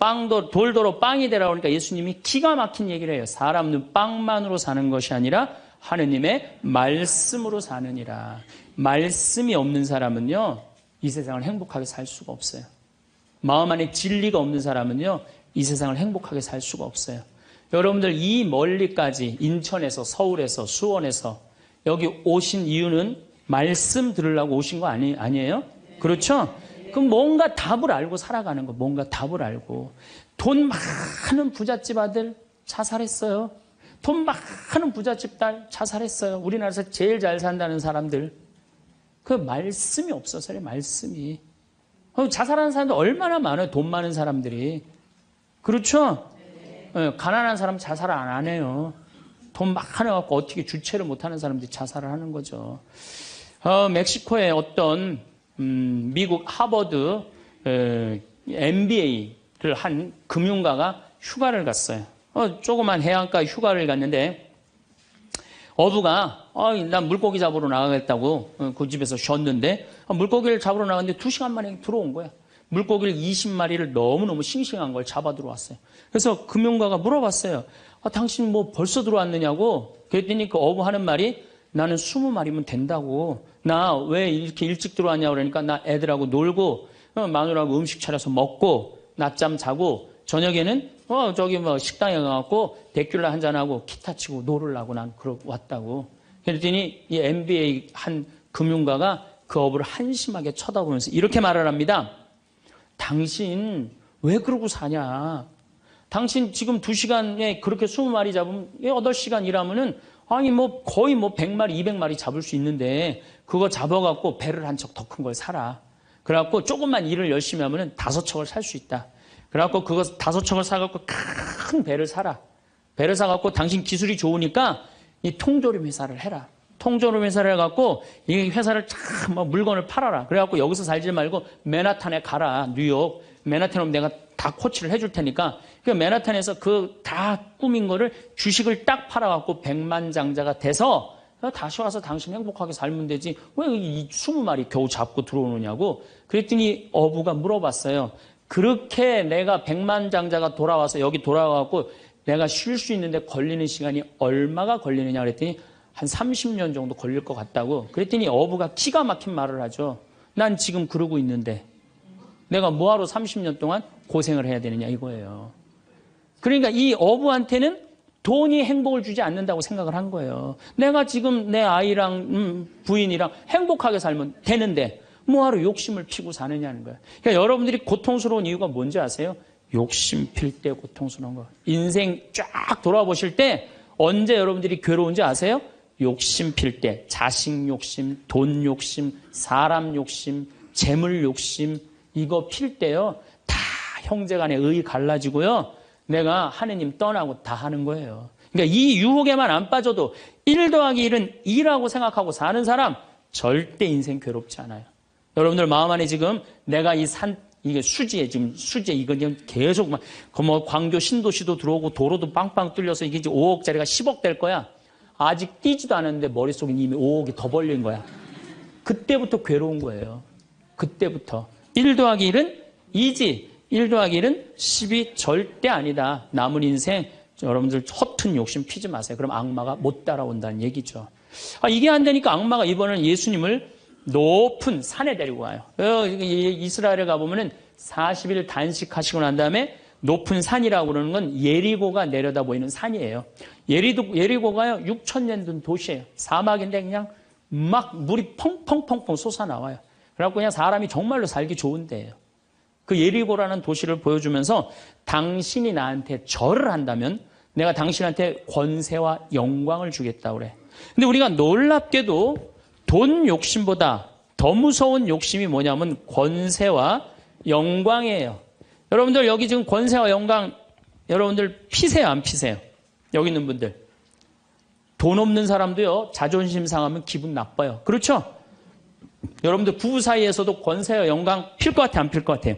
돌도로 빵이 되라고 하니까 예수님이 기가 막힌 얘기를 해요. 사람은 빵만으로 사는 것이 아니라 하느님의 말씀으로 사느니라. 말씀이 없는 사람은요, 이 세상을 행복하게 살 수가 없어요. 마음 안에 진리가 없는 사람은요, 이 세상을 행복하게 살 수가 없어요. 여러분들 이 멀리까지 인천에서 서울에서 수원에서 여기 오신 이유는 말씀 들으려고 오신 거 아니에요? 그렇죠? 그럼 뭔가 답을 알고 살아가는 거, 뭔가 답을 알고. 돈 많은 부잣집 아들 자살했어요. 돈 많은 부잣집 딸 자살했어요. 우리나라에서 제일 잘 산다는 사람들. 그 말씀이 없어서요, 말씀이. 자살하는 사람들 얼마나 많아요, 돈 많은 사람들이. 그렇죠? 네. 가난한 사람 자살 안 해요. 돈 많아갖고 어떻게 주체를 못하는 사람들이 자살을 하는 거죠. 멕시코의 어떤 미국 하버드 MBA를 한 금융가가 휴가를 갔어요. 조그만 해안가 휴가를 갔는데 어부가 난 물고기 잡으러 나가겠다고 그 집에서 쉬었는데 물고기를 잡으러 나갔는데 2시간 만에 들어온 거야. 물고기를 20마리를 너무너무 싱싱한 걸 잡아 들어왔어요. 그래서 금융가가 물어봤어요. 당신 뭐 벌써 들어왔느냐고. 그랬더니 그 어부 하는 말이 나는 20마리면 된다고. 나 왜 이렇게 일찍 들어왔냐고 그러니까 나 애들하고 놀고 마누라하고 음식 차려서 먹고 낮잠 자고 저녁에는 저기 뭐 식당에 가갖고 데큘라 한잔하고 기타 치고 놀으려고 난 왔다고. 그랬더니 이 MBA 한 금융가가 그 어부를 한심하게 쳐다보면서 이렇게 말을 합니다. 당신 왜 그러고 사냐? 당신 지금 2시간에 그렇게 20마리 잡으면 8시간 일하면은 아니 뭐 거의 뭐 100마리, 200마리 잡을 수 있는데 그거 잡아갖고 배를 한 척 더 큰 걸 사라. 그래갖고 조금만 일을 열심히 하면은 5척을 살 수 있다. 그래갖고 그거 5척을 사갖고 큰 배를 사라. 배를 사갖고 당신 기술이 좋으니까 이 통조림 회사를 해라. 통조림 회사를 해갖고 이 회사를 참 물건을 팔아라. 그래갖고 여기서 살지 말고 맨하탄에 가라. 뉴욕. 맨하탄에 오면 내가 다 코치를 해줄 테니까 그 맨하탄에서 그 다 꾸민 거를 주식을 딱 팔아갖고 백만장자가 돼서 다시 와서 당신 행복하게 살면 되지. 왜 이 20마리 겨우 잡고 들어오느냐고. 그랬더니 어부가 물어봤어요. 그렇게 내가 백만장자가 돌아와서 여기 돌아와갖고 내가 쉴 수 있는데 걸리는 시간이 얼마가 걸리느냐 그랬더니 한 30년 정도 걸릴 것 같다고. 그랬더니 어부가 기가 막힌 말을 하죠. 난 지금 그러고 있는데 내가 뭐하러 30년 동안 고생을 해야 되느냐 이거예요. 그러니까 이 어부한테는 돈이 행복을 주지 않는다고 생각을 한 거예요. 내가 지금 내 아이랑 부인이랑 행복하게 살면 되는데 뭐하러 욕심을 피고 사느냐는 거예요. 그러니까 여러분들이 고통스러운 이유가 뭔지 아세요? 욕심 필 때 고통스러운 거. 인생 쫙 돌아보실 때 언제 여러분들이 괴로운지 아세요? 욕심 필 때. 자식 욕심, 돈 욕심, 사람 욕심, 재물 욕심 이거 필 때요. 다 형제간에 의 갈라지고요. 내가 하느님 떠나고 다 하는 거예요. 그러니까 이 유혹에만 안 빠져도 1 더하기 1은 2라고 생각하고 사는 사람 절대 인생 괴롭지 않아요. 여러분들 마음 안에 지금 내가 이게 수지에 지금 이거 지금 계속 막 뭐 광교 신도시도 들어오고 도로도 빵빵 뚫려서 이게 이제 5억짜리가 10억 될 거야. 아직 뛰지도 않았는데 머릿속에 이미 5억이 더 벌린 거야. 그때부터 괴로운 거예요. 그때부터. 1 더하기 1은 2지. 1 더하기 1은 10이 절대 아니다. 남은 인생 여러분들 허튼 욕심 피지 마세요. 그럼 악마가 못 따라온다는 얘기죠. 이게 안 되니까 악마가 이번에는 예수님을 높은 산에 데리고 와요. 이스라엘에 가보면은 40일 단식하시고 난 다음에 높은 산이라고 그러는 건 예리고가 내려다 보이는 산이에요. 예리고가요, 6,000년 된 도시예요. 사막인데 그냥 막 물이 펑펑펑펑 솟아나와요. 그래갖고 그냥 사람이 정말로 살기 좋은 데예요. 그 예리고라는 도시를 보여주면서 당신이 나한테 절을 한다면 내가 당신한테 권세와 영광을 주겠다고 그래. 근데 우리가 놀랍게도 돈 욕심보다 더 무서운 욕심이 뭐냐면 권세와 영광이에요. 여러분들 여기 지금 권세와 영광 여러분들 피세요 안 피세요? 여기 있는 분들. 돈 없는 사람도요 자존심 상하면 기분 나빠요. 그렇죠? 여러분들 부부 사이에서도 권세와 영광 필 것 같아 안 필 것 같아요?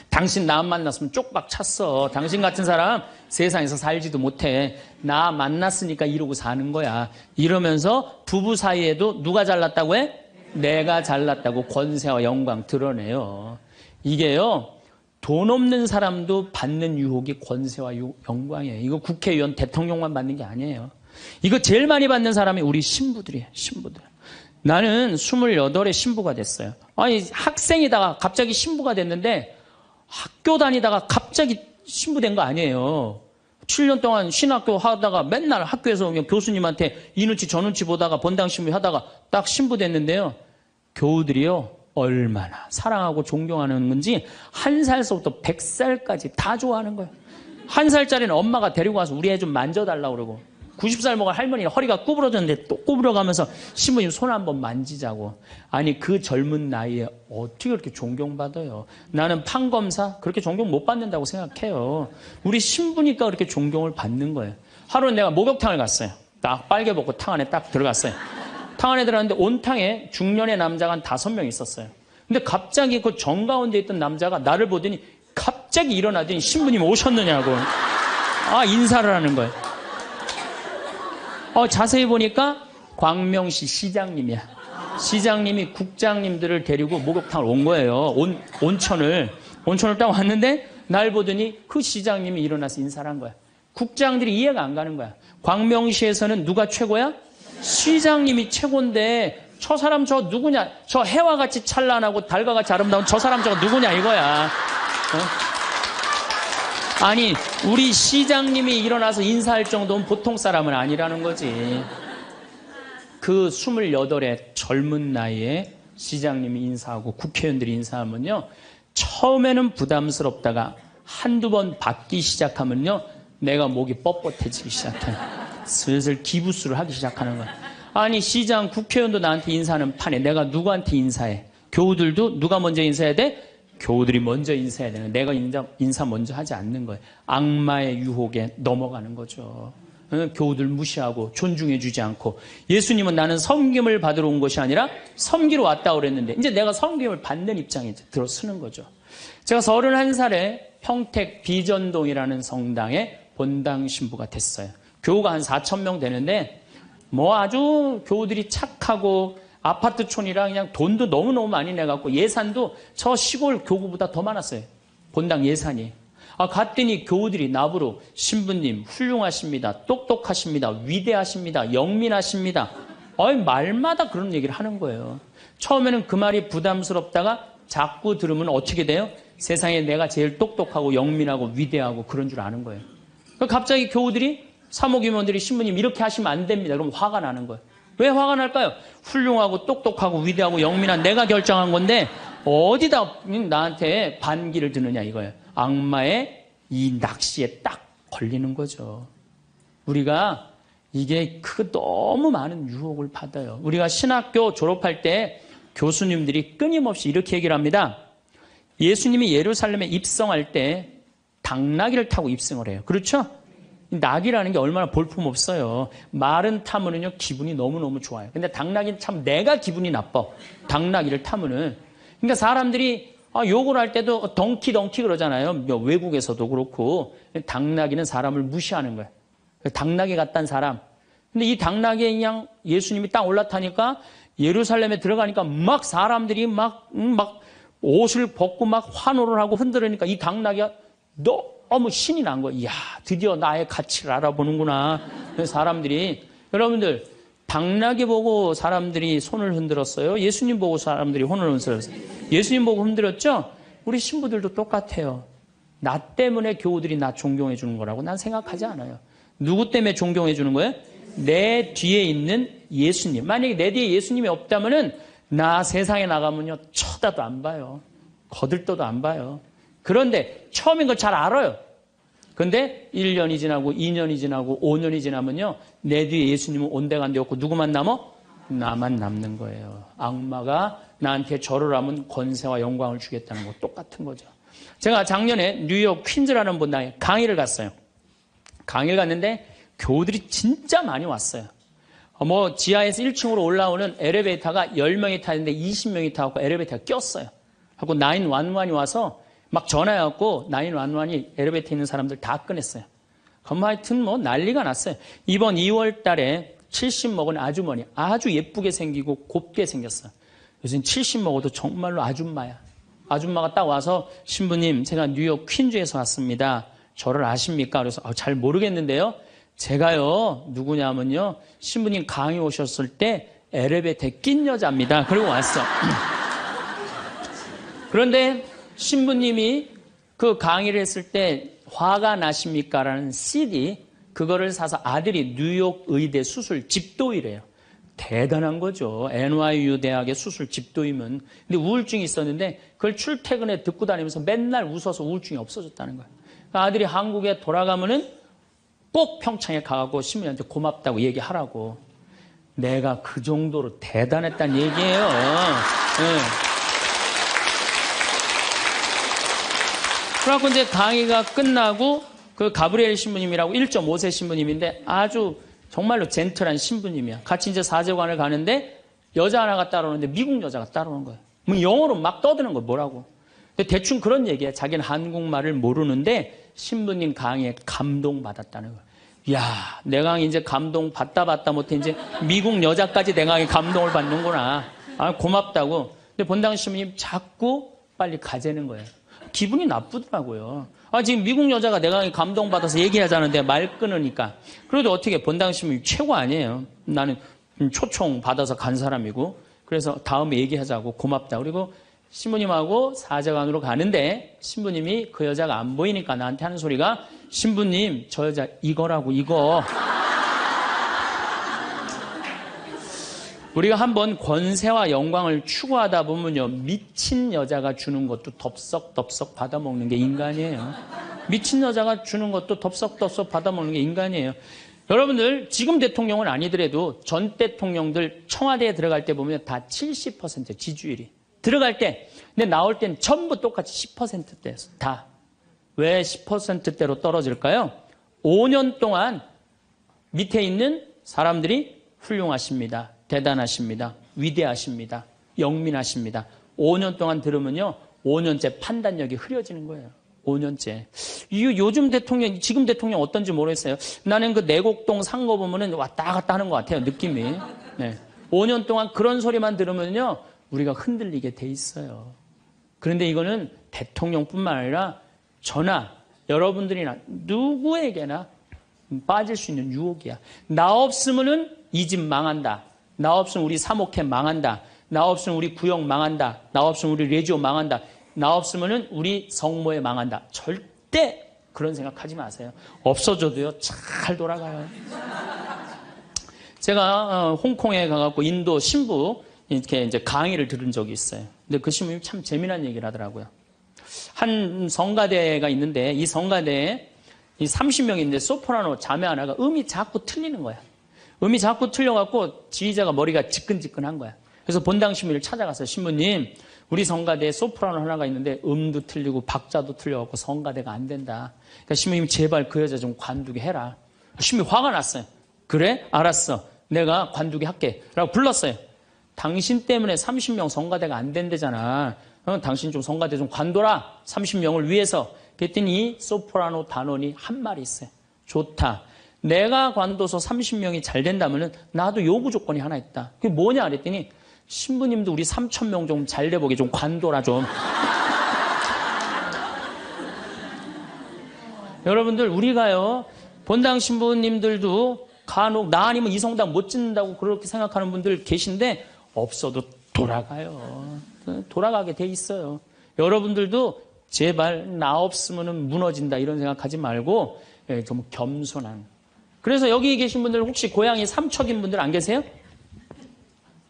당신 나 만났으면 쪽박 찼어. 당신 같은 사람 세상에서 살지도 못해. 나 만났으니까 이러고 사는 거야. 이러면서 부부 사이에도 누가 잘났다고 해? 내가 잘났다고 권세와 영광 드러내요. 이게요. 돈 없는 사람도 받는 유혹이 권세와 영광이에요. 이거 국회의원 대통령만 받는 게 아니에요. 이거 제일 많이 받는 사람이 우리 신부들이에요. 신부들. 나는 28에 신부가 됐어요. 아니 학생이다가 갑자기 신부가 됐는데 학교 다니다가 갑자기 신부된 거 아니에요. 7년 동안 신학교 하다가 맨날 학교에서 교수님한테 이 눈치 저 눈치 보다가 본당 신부 하다가 딱 신부 됐는데요. 교우들이요. 얼마나 사랑하고 존경하는 건지 1살서부터 100살까지 다 좋아하는 거예요. 1살짜리는 엄마가 데리고 와서 우리 애 좀 만져달라고 그러고 90살 먹은 할머니는 허리가 구부러졌는데 또 구부러가면서 신부님 손 한번 만지자고. 아니 그 젊은 나이에 어떻게 그렇게 존경받아요. 나는 판검사 그렇게 존경 못 받는다고 생각해요. 우리 신부니까 그렇게 존경을 받는 거예요. 하루는 내가 목욕탕을 갔어요. 딱 빨개 벗고 탕 안에 딱 들어갔어요. 탕 안에 들어갔는데 온탕에 중년의 남자가 한 5명 있었어요. 근데 갑자기 그 정가운데 있던 남자가 나를 보더니 갑자기 일어나더니 신부님 오셨느냐고. 인사를 하는 거예요. 자세히 보니까 광명시 시장님이야. 시장님이 국장님들을 데리고 목욕탕을 온 거예요. 온천을 딱 왔는데 날 보더니 그 시장님이 일어나서 인사를 한 거야. 국장들이 이해가 안 가는 거야. 광명시에서는 누가 최고야? 시장님이 최고인데 저 사람 저 누구냐? 저 해와 같이 찬란하고 달과 같이 아름다운 저 사람 저거 누구냐 이거야. 아니 우리 시장님이 일어나서 인사할 정도는 보통 사람은 아니라는 거지. 그 28의 젊은 나이에 시장님이 인사하고 국회의원들이 인사하면요. 처음에는 부담스럽다가 한두 번 받기 시작하면요. 내가 목이 뻣뻣해지기 시작해. 슬슬 기부수를 하기 시작하는 거야. 아니 시장 국회의원도 나한테 인사하는 판에 내가 누구한테 인사해? 교우들도 누가 먼저 인사해야 돼? 교우들이 먼저 인사해야 되는 거예요. 내가 인사 먼저 하지 않는 거예요. 악마의 유혹에 넘어가는 거죠. 교우들 무시하고 존중해 주지 않고. 예수님은 나는 섬김을 받으러 온 것이 아니라 섬기러 왔다고 그랬는데 이제 내가 섬김을 받는 입장에 들어서는 거죠. 제가 31살에 평택 비전동이라는 성당에 본당 신부가 됐어요. 교우가 한 4,000명 되는데 뭐 아주 교우들이 착하고 아파트촌이라 그냥 돈도 너무너무 많이 내갖고 예산도 저 시골 교구보다 더 많았어요. 본당 예산이. 갔더니 교우들이 나보러 신부님 훌륭하십니다. 똑똑하십니다. 위대하십니다. 영민하십니다. 말마다 그런 얘기를 하는 거예요. 처음에는 그 말이 부담스럽다가 자꾸 들으면 어떻게 돼요? 세상에 내가 제일 똑똑하고 영민하고 위대하고 그런 줄 아는 거예요. 갑자기 교우들이 사모교무원들이 신부님 이렇게 하시면 안 됩니다. 그럼 화가 나는 거예요. 왜 화가 날까요? 훌륭하고 똑똑하고 위대하고 영민한 내가 결정한 건데 어디다 나한테 반기를 드느냐 이거예요. 악마의 이 낚시에 딱 걸리는 거죠. 우리가 이게 너무 많은 유혹을 받아요. 우리가 신학교 졸업할 때 교수님들이 끊임없이 이렇게 얘기를 합니다. 예수님이 예루살렘에 입성할 때 당나귀를 타고 입성을 해요. 그렇죠? 낙이라는 게 얼마나 볼품없어요. 말은 타면은요 기분이 너무너무 좋아요. 근데 당나귀는 참 내가 기분이 나빠. 당나귀를 타면은. 그러니까 사람들이 욕을 할 때도 덩키 그러잖아요. 외국에서도 그렇고. 당나귀는 사람을 무시하는 거예요. 당나귀 같단 사람. 근데 이 당나귀에 그냥 예수님이 딱 올라타니까 예루살렘에 들어가니까 막 사람들이 막 옷을 벗고 막 환호를 하고 흔들으니까 이 당나귀가 너무 신이 난 거예요. 이야, 드디어 나의 가치를 알아보는구나. 사람들이. 여러분들, 당나귀 보고 사람들이 손을 흔들었어요? 예수님 보고 사람들이 손을 흔들었어요? 예수님 보고 흔들었죠? 우리 신부들도 똑같아요. 나 때문에 교우들이 나 존경해 주는 거라고 난 생각하지 않아요. 누구 때문에 존경해 주는 거예요? 내 뒤에 있는 예수님. 만약에 내 뒤에 예수님이 없다면은 나 세상에 나가면요 쳐다도 안 봐요. 거들떠도 안 봐요. 그런데 처음인 걸 잘 알아요. 그런데 1년이 지나고 2년이 지나고 5년이 지나면요 내 뒤에 예수님은 온데간데 없고 누구만 남어? 나만 남는 거예요. 악마가 나한테 절을 하면 권세와 영광을 주겠다는 거 똑같은 거죠. 제가 작년에 뉴욕 퀸즈라는 분당에 강의를 갔어요. 강의를 갔는데 교우들이 진짜 많이 왔어요. 지하에서 1층으로 올라오는 엘리베이터가 10명이 타는데 20명이 타고 엘리베이터가 꼈어요. 하고 911이 와서 막 전화해갖고 911이 엘리베이터에 있는 사람들 다 꺼냈어요. 그럼 하여튼 난리가 났어요. 이번 2월 달에 70 먹은 아주머니 아주 예쁘게 생기고 곱게 생겼어요. 요즘 70 먹어도 정말로 아줌마야. 아줌마가 딱 와서 신부님 제가 뉴욕 퀸즈에서 왔습니다. 저를 아십니까? 그래서 잘 모르겠는데요. 제가요 누구냐면요 신부님 강의 오셨을 때 엘리베이터에 낀 여자입니다. 그리고 왔어. 그런데 신부님이 그 강의를 했을 때 화가 나십니까? 라는 CD 그거를 사서 아들이 뉴욕 의대 수술 집도이래요. 대단한 거죠. NYU 대학의 수술 집도이면. 근데 우울증이 있었는데 그걸 출퇴근에 듣고 다니면서 맨날 웃어서 우울증이 없어졌다는 거예요. 그러니까 아들이 한국에 돌아가면은 꼭 평창에 가고 신부님한테 고맙다고 얘기하라고. 내가 그 정도로 대단했다는 얘기예요. 네. 그래갖고 이제 강의가 끝나고 그 가브리엘 신부님이라고 1.5세 신부님인데 아주 정말로 젠틀한 신부님이야. 같이 이제 사제관을 가는데 여자 하나가 따라오는데 미국 여자가 따라오는 거예요. 뭐 영어로 막 떠드는 거예요. 뭐라고. 대충 그런 얘기야. 자기는 한국말을 모르는데 신부님 강의에 감동받았다는 거예요. 이야, 내 강의 이제 감동받다 못해 이제 미국 여자까지 내 강의 감동을 받는구나. 고맙다고. 근데 본당 신부님 자꾸 빨리 가재는 거예요. 기분이 나쁘더라고요. 지금 미국 여자가 내 강의 감동받아서 얘기하자는데 말 끊으니까. 그래도 어떻게 본당 신부님 최고 아니에요. 나는 초청 받아서 간 사람이고. 그래서 다음에 얘기하자고 고맙다. 그리고 신부님하고 사제관으로 가는데 신부님이 그 여자가 안 보이니까 나한테 하는 소리가 신부님 저 여자 이거라고 이거. 우리가 한번 권세와 영광을 추구하다 보면요 미친 여자가 주는 것도 덥석덥석 받아먹는 게 인간이에요. 미친 여자가 주는 것도 덥석덥석 받아먹는 게 인간이에요. 여러분들 지금 대통령은 아니더라도 전 대통령들 청와대에 들어갈 때 보면 다 70% 지지율이 들어갈 때. 근데 나올 땐 전부 똑같이 10%대였어. 다. 왜 10%대로 떨어질까요? 5년 동안 밑에 있는 사람들이 훌륭하십니다. 대단하십니다. 위대하십니다. 영민하십니다. 5년 동안 들으면요. 5년째 판단력이 흐려지는 거예요. 5년째. 요즘 대통령, 지금 대통령 어떤지 모르겠어요. 나는 그 내곡동 산 거 보면은 왔다 갔다 하는 것 같아요. 느낌이. 네. 5년 동안 그런 소리만 들으면요. 우리가 흔들리게 돼 있어요. 그런데 이거는 대통령뿐만 아니라 저나 여러분들이나 누구에게나 빠질 수 있는 유혹이야. 나 없으면은 이 집 망한다. 나 없으면 우리 사목회 망한다. 나 없으면 우리 구역 망한다. 나 없으면 우리 레지오 망한다. 나 없으면은 우리 성모회 망한다. 절대 그런 생각하지 마세요. 없어져도요 잘 돌아가요. 제가 홍콩에 가갖고 인도 신부 이렇게 이제 강의를 들은 적이 있어요. 근데 그 신부님이 참 재미난 얘기를 하더라고요. 한 성가대가 있는데 이 성가대에 이 30명인데 소프라노 자매 하나가 음이 자꾸 틀리는 거야. 음이 자꾸 틀려갖고 지휘자가 머리가 지끈지끈한 거야. 그래서 본당 신부를 찾아갔어요. 신부님, 우리 성가대에 소프라노 하나가 있는데 음도 틀리고 박자도 틀려갖고 성가대가 안 된다. 그러니까 신부님 제발 그 여자 좀 관두게 해라. 신부님 화가 났어요. 그래? 알았어. 내가 관두게 할게. 라고 불렀어요. 당신 때문에 30명 성가대가 안 된대잖아. 당신 좀 성가대 좀 관둬라. 30명을 위해서. 그랬더니 소프라노 단원이 한 말이 있어요. 좋다. 내가 관둬서 30명이 잘 된다면 나도 요구 조건이 하나 있다. 그게 뭐냐 그랬더니 신부님도 우리 3,000명 좀 잘 돼보게 좀 관둬라 좀. 여러분들 우리가요. 본당 신부님들도 간혹 나 아니면 이 성당 못 짓는다고 그렇게 생각하는 분들 계신데 없어도 돌아가요. 돌아가게 돼 있어요. 여러분들도 제발 나 없으면 무너진다 이런 생각하지 말고 좀 겸손한. 그래서 여기 계신 분들 혹시 고향이 삼척인 분들 안 계세요?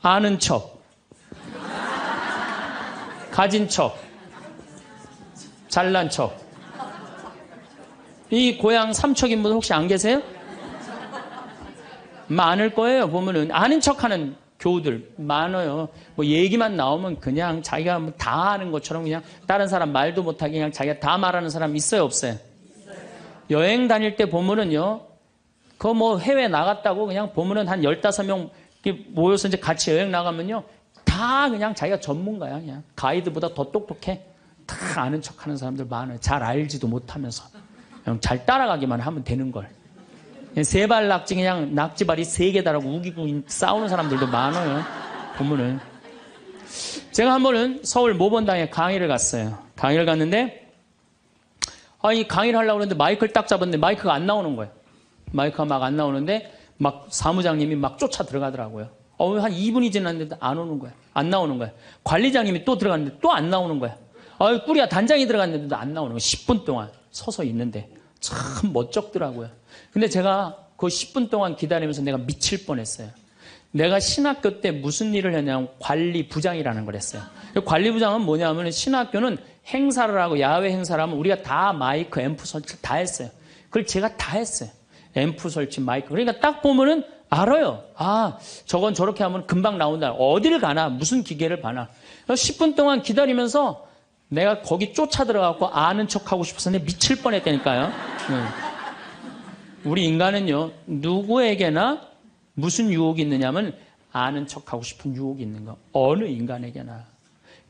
아는 척, 가진 척, 잘난 척. 이 고향 삼척인 분들 혹시 안 계세요? 많을 거예요. 보면은 아는 척하는 교우들 많아요. 뭐 얘기만 나오면 그냥 자기가 뭐 다 아는 것처럼 그냥 다른 사람 말도 못하게 그냥 자기가 다 말하는 사람 있어요, 없어요? 여행 다닐 때 보면은요, 그 뭐 해외 나갔다고 그냥 보면은 한 15명 모여서 이제 같이 여행 나가면요, 다 그냥 자기가 전문가야. 그냥 가이드보다 더 똑똑해. 다 아는 척하는 사람들 많아요. 잘 알지도 못하면서 그냥 잘 따라가기만 하면 되는 걸. 세발 낙지 그냥 낙지발이 3개 다라고 우기고 싸우는 사람들도 많아요. 보면은. 제가 한 번은 서울 모본당에 강의를 갔어요. 강의를 갔는데 이 강의를 하려고 했는데 마이크를 딱 잡았는데 마이크가 안 나오는 거예요. 마이크가 막 안 나오는데 막 사무장님이 막 쫓아 들어가더라고요. 한 2분이 지났는데 안 오는 거야. 안 나오는 거야. 관리장님이 또 들어갔는데 또 안 나오는 거야. 꾸리야 단장이 들어갔는데도 안 나오는 거야. 10분 동안 서서 있는데 참 멋쩍더라고요. 근데 제가 그 10분 동안 기다리면서 내가 미칠 뻔했어요. 내가 신학교 때 무슨 일을 했냐면 관리부장이라는 걸 했어요. 관리부장은 뭐냐면 신학교는 행사를 하고 야외 행사를 하면 우리가 다 마이크, 앰프 설치 다 했어요. 그걸 제가 다 했어요. 앰프 설치, 마이크. 그러니까 딱 보면은 알아요. 저건 저렇게 하면 금방 나온다. 어딜 가나, 무슨 기계를 봐나. 10분 동안 기다리면서 내가 거기 쫓아 들어가고 아는 척하고 싶어서 내가 미칠 뻔했다니까요. 우리 인간은요, 누구에게나 무슨 유혹이 있느냐면 아는 척하고 싶은 유혹이 있는 거. 어느 인간에게나.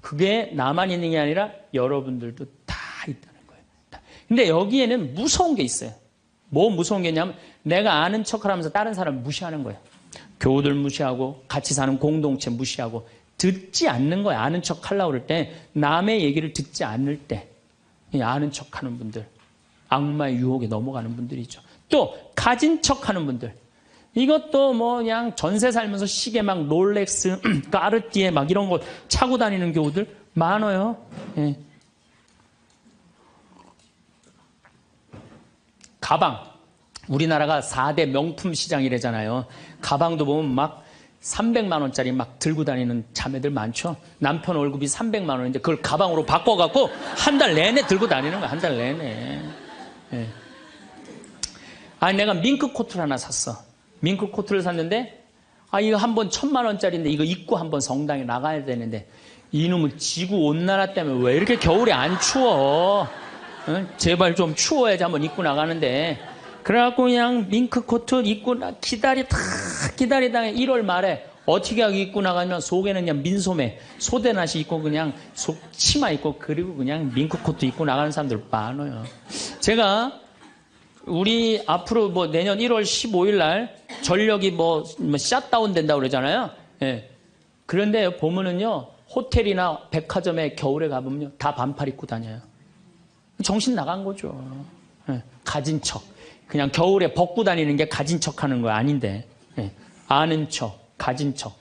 그게 나만 있는 게 아니라 여러분들도 다 있다는 거예요. 근데 여기에는 무서운 게 있어요. 뭐 무서운 게 있냐면 내가 아는 척을 하면서 다른 사람을 무시하는 거예요. 교우들 무시하고 같이 사는 공동체 무시하고 듣지 않는 거예요. 아는 척 하려고 그럴 때 남의 얘기를 듣지 않을 때 아는 척하는 분들, 악마의 유혹에 넘어가는 분들이죠. 또 가진 척하는 분들. 이것도 뭐 그냥 전세 살면서 시계 막 롤렉스, 까르띠에 막 이런 거 차고 다니는 교우들 많아요. 예. 가방. 우리나라가 4대 명품 시장이래잖아요. 가방도 보면 막 300만 원짜리 막 들고 다니는 자매들 많죠. 남편 월급이 300만 원인데 그걸 가방으로 바꿔갖고 한 달 내내 들고 다니는 거야. 한 달 내내. 예. 내가 밍크 코트를 하나 샀어. 밍크 코트를 샀는데 이거 한 번 1,000만 원짜리인데 이거 입고 한번 성당에 나가야 되는데 이놈은 지구 온난화 때문에 왜 이렇게 겨울에 안 추워? 제발 좀 추워야지 한번 입고 나가는데 그래갖고 그냥 밍크 코트 입고 기다리다가 1월 말에 어떻게 하고 입고 나가면 속에는 그냥 민소매, 소대낫이 입고 그냥 치마 입고 그리고 그냥 밍크 코트 입고 나가는 사람들 많아요. 제가 우리 앞으로 뭐 내년 1월 15일 날 전력이 뭐 샷다운 된다고 그러잖아요. 예. 그런데 보면은요, 호텔이나 백화점에 겨울에 가보면요, 다 반팔 입고 다녀요. 정신 나간 거죠. 예. 가진 척. 그냥 겨울에 벗고 다니는 게 가진 척 하는 거 아닌데. 예. 아는 척, 가진 척.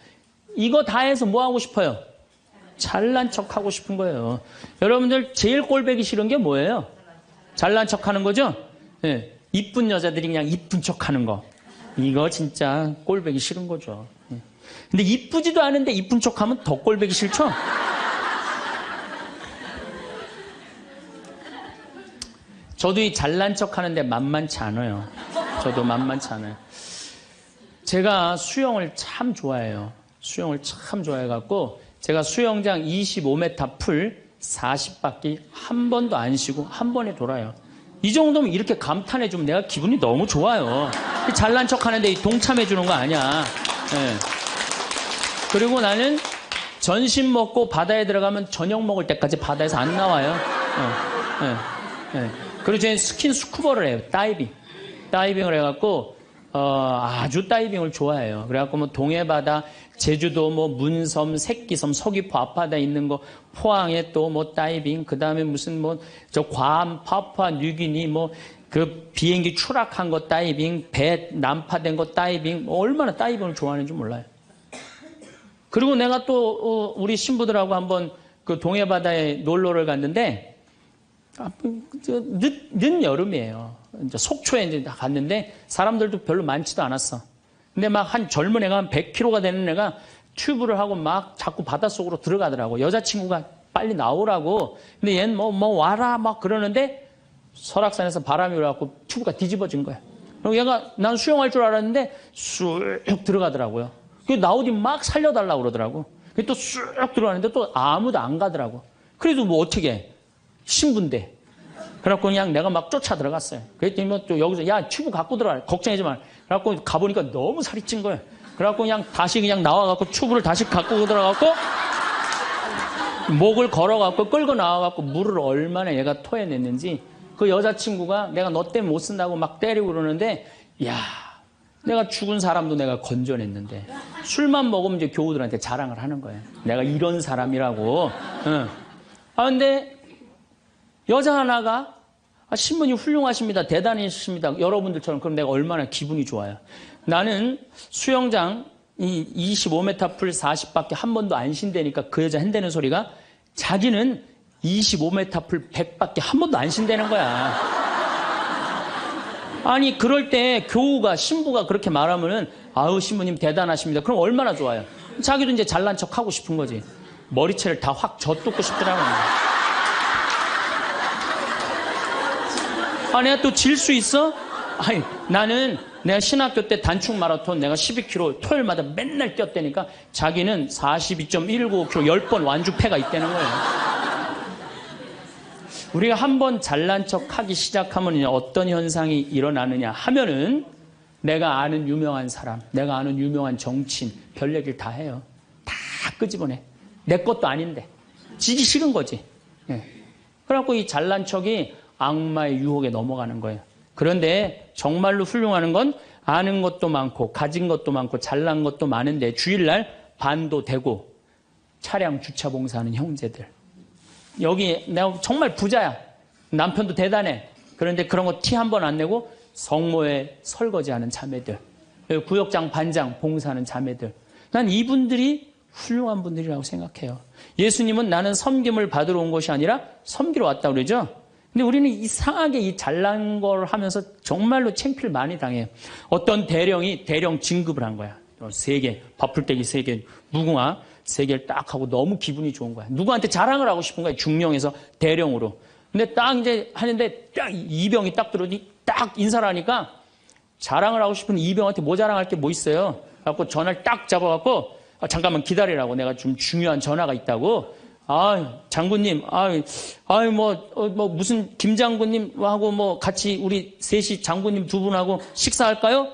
이거 다 해서 뭐 하고 싶어요? 잘난 척 하고 싶은 거예요. 여러분들 제일 꼴보기 싫은 게 뭐예요? 잘난 척 하는 거죠? 예. 이쁜 여자들이 그냥 이쁜 척 하는 거. 이거 진짜 꼴보기 싫은 거죠. 근데 이쁘지도 않은데 이쁜 척하면 더 꼴보기 싫죠? 저도 이 잘난 척 하는데 만만치 않아요. 저도 만만치 않아요. 제가 수영을 참 좋아해요. 수영을 참 좋아해갖고 제가 수영장 25m 풀 40바퀴 한 번도 안 쉬고 한 번에 돌아요. 이 정도면 이렇게 감탄해주면 내가 기분이 너무 좋아요. 잘난 척 하는데 동참해주는 거 아니야. 네. 그리고 나는 점심 먹고 바다에 들어가면 저녁 먹을 때까지 바다에서 안 나와요. 그리고 저는 스킨스쿠버를 해요. 다이빙을 해갖고 아주 다이빙을 좋아해요. 그래갖고 뭐 동해바다, 제주도, 뭐 문섬, 새끼섬, 서귀포 앞바다에 있는 거, 포항에 또 뭐 다이빙, 그 다음에 무슨 뭐 저 괌, 파푸아 뉴기니 뭐 그 비행기 추락한 거 다이빙, 배 난파된 거 다이빙, 뭐 얼마나 다이빙을 좋아하는지 몰라요. 그리고 내가 또 우리 신부들하고 한번 그 동해바다에 놀러를 갔는데 늦 여름이에요. 이제 속초에 이제 갔는데 사람들도 별로 많지도 않았어. 근데 막 한 젊은 애가 한 100kg가 되는 애가 튜브를 하고 막 자꾸 바닷속으로 들어가더라고. 여자친구가 빨리 나오라고. 근데 얘는 뭐 와라 막 그러는데 설악산에서 바람이 불어갖고 튜브가 뒤집어진 거야. 그리고 얘가 난 수영할 줄 알았는데 쑥 들어가더라고요. 나오디 막 살려달라고 그러더라고. 또 쑥 들어가는데 또 아무도 안 가더라고. 그래도 뭐 어떻게 해. 신부인데. 그래갖고 그냥 내가 막 쫓아 들어갔어요. 그랬더니 뭐 또 여기서 야 튜브 갖고 들어가. 걱정하지 마. 그래갖고 가보니까 너무 살이 찐 거예요. 그래갖고 그냥 다시 그냥 나와갖고 튜브를 다시 갖고 들어가갖고 목을 걸어갖고 끌고 나와갖고 물을 얼마나 얘가 토해냈는지 그 여자친구가 내가 너 때문에 못 쓴다고 막 때리고 그러는데 야 내가 죽은 사람도 내가 건져냈는데 술만 먹으면 이제 교우들한테 자랑을 하는 거예요. 내가 이런 사람이라고. 응. 근데 여자 하나가 신부님 훌륭하십니다. 대단하십니다. 여러분들처럼. 그럼 내가 얼마나 기분이 좋아요. 나는 수영장 이 25m 풀 40밖에 한 번도 안 쉰다니까 그 여자 한다는 소리가 자기는 25m 풀 100밖에 한 번도 안 쉰다는 거야. 아니 그럴 때 교우가 신부가 그렇게 말하면은 아우 신부님 대단하십니다. 그럼 얼마나 좋아요. 자기도 이제 잘난 척 하고 싶은 거지. 머리채를 다 확 젖뜯고 싶더라고요. 내가 또 질 수 있어? 아니, 나는 내가 신학교 때 단축 마라톤 내가 12km 토요일마다 맨날 뛰었다니까 자기는 42.195km 10번 완주패가 있다는 거예요. 우리가 한번 잘난 척 하기 시작하면 어떤 현상이 일어나느냐 하면은 내가 아는 유명한 사람, 내가 아는 유명한 정치인, 별 얘기를 다 해요. 다 끄집어내. 내 것도 아닌데. 지기 싫은 거지. 네. 그래갖고 이 잘난 척이 악마의 유혹에 넘어가는 거예요. 그런데 정말로 훌륭한 건 아는 것도 많고 가진 것도 많고 잘난 것도 많은데 주일날 반도 되고 차량 주차 봉사하는 형제들. 여기 내가 정말 부자야. 남편도 대단해. 그런데 그런 거 티 한 번 안 내고 성모에 설거지하는 자매들. 구역장 반장 봉사하는 자매들. 난 이분들이 훌륭한 분들이라고 생각해요. 예수님은 나는 섬김을 받으러 온 것이 아니라 섬기러 왔다고 그러죠. 근데 우리는 이상하게 이 잘난 걸 하면서 정말로 창피를 많이 당해요. 어떤 대령이 대령 진급을 한 거야. 3개, 밥풀떼기 3개, 무궁화 3개를 딱 하고 너무 기분이 좋은 거야. 누구한테 자랑을 하고 싶은 거야. 중령에서 대령으로. 근데 딱 이제 하는데 딱 이병이 딱 들어오니 딱 인사를 하니까 자랑을 하고 싶은 이병한테 뭐 자랑할 게 뭐 있어요. 그래갖고 전화를 딱 잡아갖고 잠깐만 기다리라고 내가 좀 중요한 전화가 있다고. 장군님, 무슨 김 장군님하고 뭐 같이 우리 셋이 장군님 2분하고 식사할까요?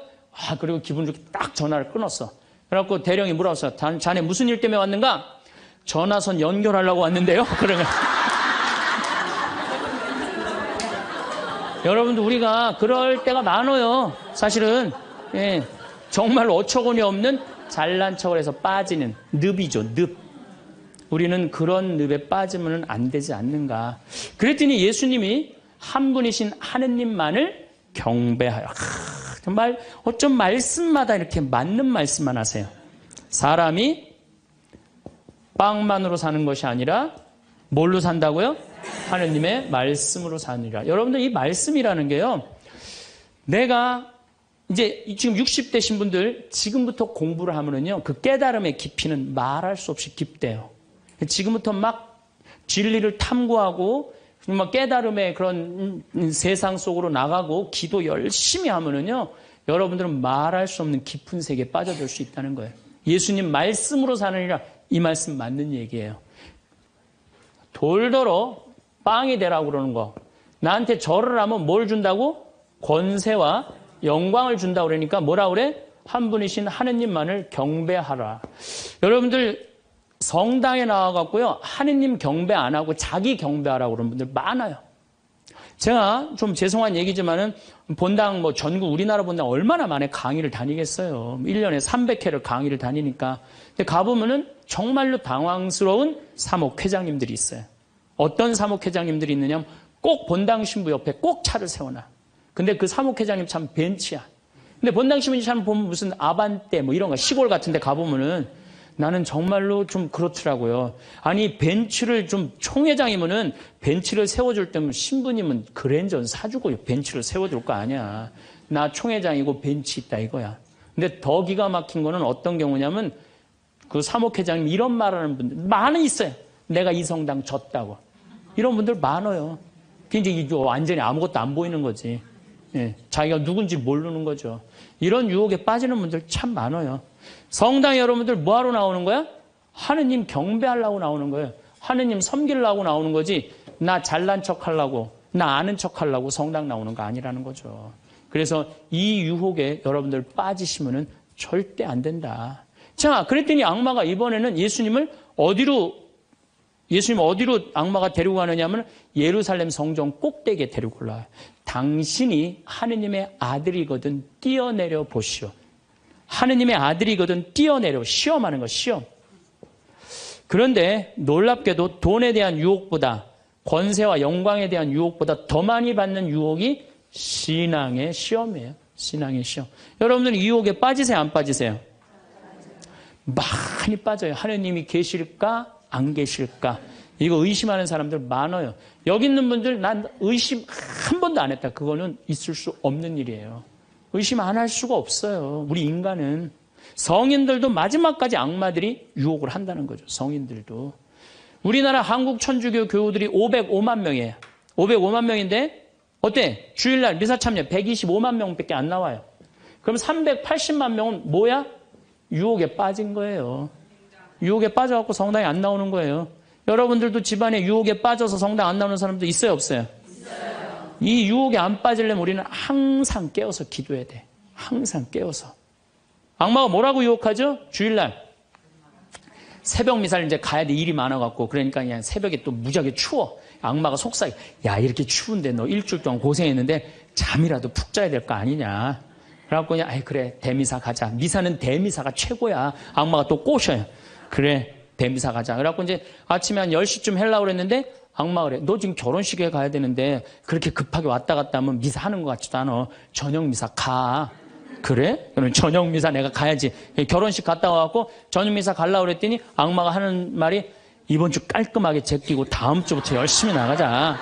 그리고 기분 좋게 딱 전화를 끊었어. 그래갖고 대령이 물어봤어. 자네 무슨 일 때문에 왔는가? 전화선 연결하려고 왔는데요. 그러면 여러분들 우리가 그럴 때가 많아요. 사실은 정말 어처구니 없는 잘난 척을 해서 빠지는 늪이죠. 늪. 우리는 그런 늪에 빠지면 안 되지 않는가. 그랬더니 예수님이 한 분이신 하느님만을 경배하여. 정말 어쩜 말씀마다 이렇게 맞는 말씀만 하세요. 사람이 빵만으로 사는 것이 아니라 뭘로 산다고요? 하느님의 말씀으로 사느니라. 여러분들 이 말씀이라는 게요. 내가 이제 지금 60대신 분들 지금부터 공부를 하면은요, 그 깨달음의 깊이는 말할 수 없이 깊대요. 지금부터 막 진리를 탐구하고 막 깨달음의 그런 세상 속으로 나가고 기도 열심히 하면은요, 여러분들은 말할 수 없는 깊은 세계에 빠져들 수 있다는 거예요. 예수님 말씀으로 사느니라, 이 말씀 맞는 얘기예요. 돌더러 빵이 되라고 그러는 거. 나한테 절을 하면 뭘 준다고? 권세와 영광을 준다고 그러니까 뭐라 그래? 한 분이신 하느님만을 경배하라. 여러분들 성당에 나와갖고요, 하느님 경배 안 하고 자기 경배하라고 그러는 분들 많아요. 제가 좀 죄송한 얘기지만은 본당 뭐 전국 우리나라 본당 얼마나 많이 강의를 다니겠어요. 1년에 300회를 강의를 다니니까. 근데 가보면은 정말로 당황스러운 사목회장님들이 있어요. 어떤 사목회장님들이 있느냐면 꼭 본당 신부 옆에 꼭 차를 세워놔. 근데 그 사목회장님 참 벤치야. 근데 본당 신부 참 보면 무슨 아반떼 뭐 이런 거 시골 같은 데 가보면은 나는 정말로 좀 그렇더라고요. 아니 벤츠를 좀 총회장이면은 벤츠를 세워줄 때면 신부님은 그랜저는 사주고 벤츠를 세워줄 거 아니야. 나 총회장이고 벤츠 있다 이거야. 근데 더 기가 막힌 거는 어떤 경우냐면 그 사목회장님 이런 말하는 분들 많이 있어요. 내가 이 성당 졌다고. 이런 분들 많아요. 이제 완전히 아무것도 안 보이는 거지. 예, 자기가 누군지 모르는 거죠. 이런 유혹에 빠지는 분들 참 많아요. 성당 여러분들 뭐하러 나오는 거야? 하느님 경배하려고 나오는 거예요. 하느님 섬기려고 나오는 거지 나 잘난 척하려고 나 아는 척하려고 성당 나오는 거 아니라는 거죠. 그래서 이 유혹에 여러분들 빠지시면은 절대 안 된다. 자, 그랬더니 악마가 이번에는 예수님 어디로 악마가 데리고 가느냐면 예루살렘 성전 꼭대기에 데리고 올라와요. 당신이 하느님의 아들이거든 뛰어내려 보시오. 하느님의 아들이거든 뛰어내려. 시험하는 거, 시험. 그런데 놀랍게도 돈에 대한 유혹보다 권세와 영광에 대한 유혹보다 더 많이 받는 유혹이 신앙의 시험이에요. 신앙의 시험. 여러분들 이 유혹에 빠지세요, 안 빠지세요? 많이 빠져요. 하느님이 계실까 안 계실까? 이거 의심하는 사람들 많아요. 여기 있는 분들 난 의심 한 번도 안 했다. 그거는 있을 수 없는 일이에요. 의심 안 할 수가 없어요. 우리 인간은. 성인들도 마지막까지 악마들이 유혹을 한다는 거죠. 성인들도. 우리나라 한국 천주교 교우들이 505만 명이에요. 505만 명인데 어때? 주일날 미사 참여 125만 명밖에 안 나와요. 그럼 380만 명은 뭐야? 유혹에 빠진 거예요. 유혹에 빠져갖고 성당에 안 나오는 거예요. 여러분들도 집안에 유혹에 빠져서 성당 안 나오는 사람도 있어요, 없어요? 있어요. 이 유혹에 안 빠지려면 우리는 항상 깨어서 기도해야 돼. 항상 깨어서. 악마가 뭐라고 유혹하죠? 주일날. 새벽 미사를 이제 가야 돼. 일이 많아갖고. 그러니까 그냥 새벽에 또 무지하게 추워. 악마가 속삭여. 야, 이렇게 추운데 너 일주일 동안 고생했는데 잠이라도 푹 자야 될 거 아니냐. 그래갖고 그냥, 그래, 대미사 가자. 미사는 대미사가 최고야. 악마가 또 꼬셔요. 그래, 대미사 가자. 그래갖고 이제 아침에 한 10시쯤 하려고 그랬는데 악마가 그래. 너 지금 결혼식에 가야 되는데 그렇게 급하게 왔다 갔다 하면 미사 하는 것 같지도 않아. 저녁 미사 가. 그래? 그럼 저녁 미사 내가 가야지. 결혼식 갔다 와갖고 저녁 미사 가려고 그랬더니 악마가 하는 말이 이번 주 깔끔하게 제끼고 다음 주부터 열심히 나가자.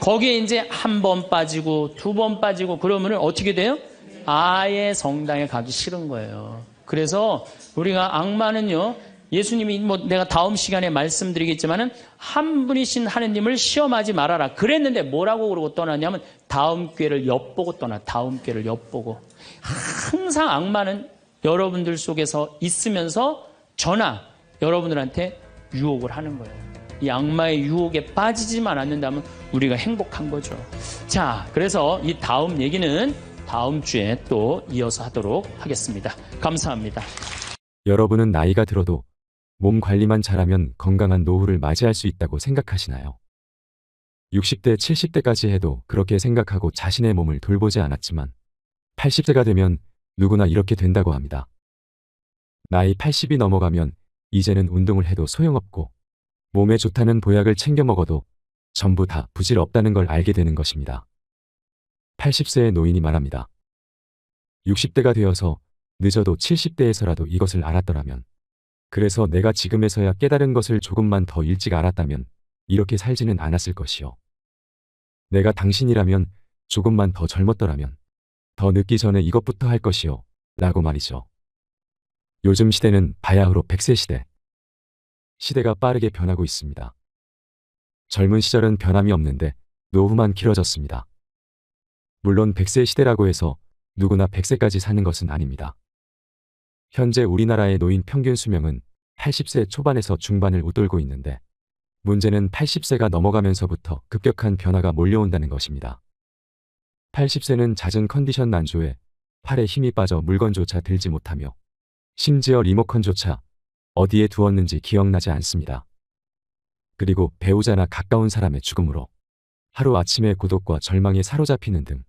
거기에 이제 한 번 빠지고 두 번 빠지고 그러면은 어떻게 돼요? 아예 성당에 가기 싫은 거예요. 그래서 우리가 악마는요, 예수님이 내가 다음 시간에 말씀드리겠지만은 한 분이신 하느님을 시험하지 말아라. 그랬는데 뭐라고 그러고 떠났냐면 다음 기회를 엿보고 떠나. 다음 기회를 엿보고. 항상 악마는 여러분들 속에서 있으면서 여러분들한테 유혹을 하는 거예요. 이 악마의 유혹에 빠지지만 않는다면 우리가 행복한 거죠. 자, 그래서 이 다음 얘기는 다음 주에 또 이어서 하도록 하겠습니다. 감사합니다. 여러분은 나이가 들어도 몸 관리만 잘하면 건강한 노후를 맞이할 수 있다고 생각하시나요? 60대, 70대까지 해도 그렇게 생각하고 자신의 몸을 돌보지 않았지만 80세가 되면 누구나 이렇게 된다고 합니다. 나이 80이 넘어가면 이제는 운동을 해도 소용없고 몸에 좋다는 보약을 챙겨 먹어도 전부 다 부질없다는 걸 알게 되는 것입니다. 80세의 노인이 말합니다. 60대가 되어서 늦어도 70대에서라도 이것을 알았더라면, 그래서 내가 지금에서야 깨달은 것을 조금만 더 일찍 알았다면 이렇게 살지는 않았을 것이요. 내가 당신이라면 조금만 더 젊었더라면 더 늦기 전에 이것부터 할 것이요. 라고 말이죠. 요즘 시대는 바야흐로 100세 시대. 시대가 빠르게 변하고 있습니다. 젊은 시절은 변함이 없는데 노후만 길어졌습니다. 물론 100세 시대라고 해서 누구나 100세까지 사는 것은 아닙니다. 현재 우리나라의 노인 평균 수명은 80세 초반에서 중반을 웃돌고 있는데 문제는 80세가 넘어가면서부터 급격한 변화가 몰려온다는 것입니다. 80세는 잦은 컨디션 난조에 팔에 힘이 빠져 물건조차 들지 못하며 심지어 리모컨조차 어디에 두었는지 기억나지 않습니다. 그리고 배우자나 가까운 사람의 죽음으로 하루아침에 고독과 절망에 사로잡히는 등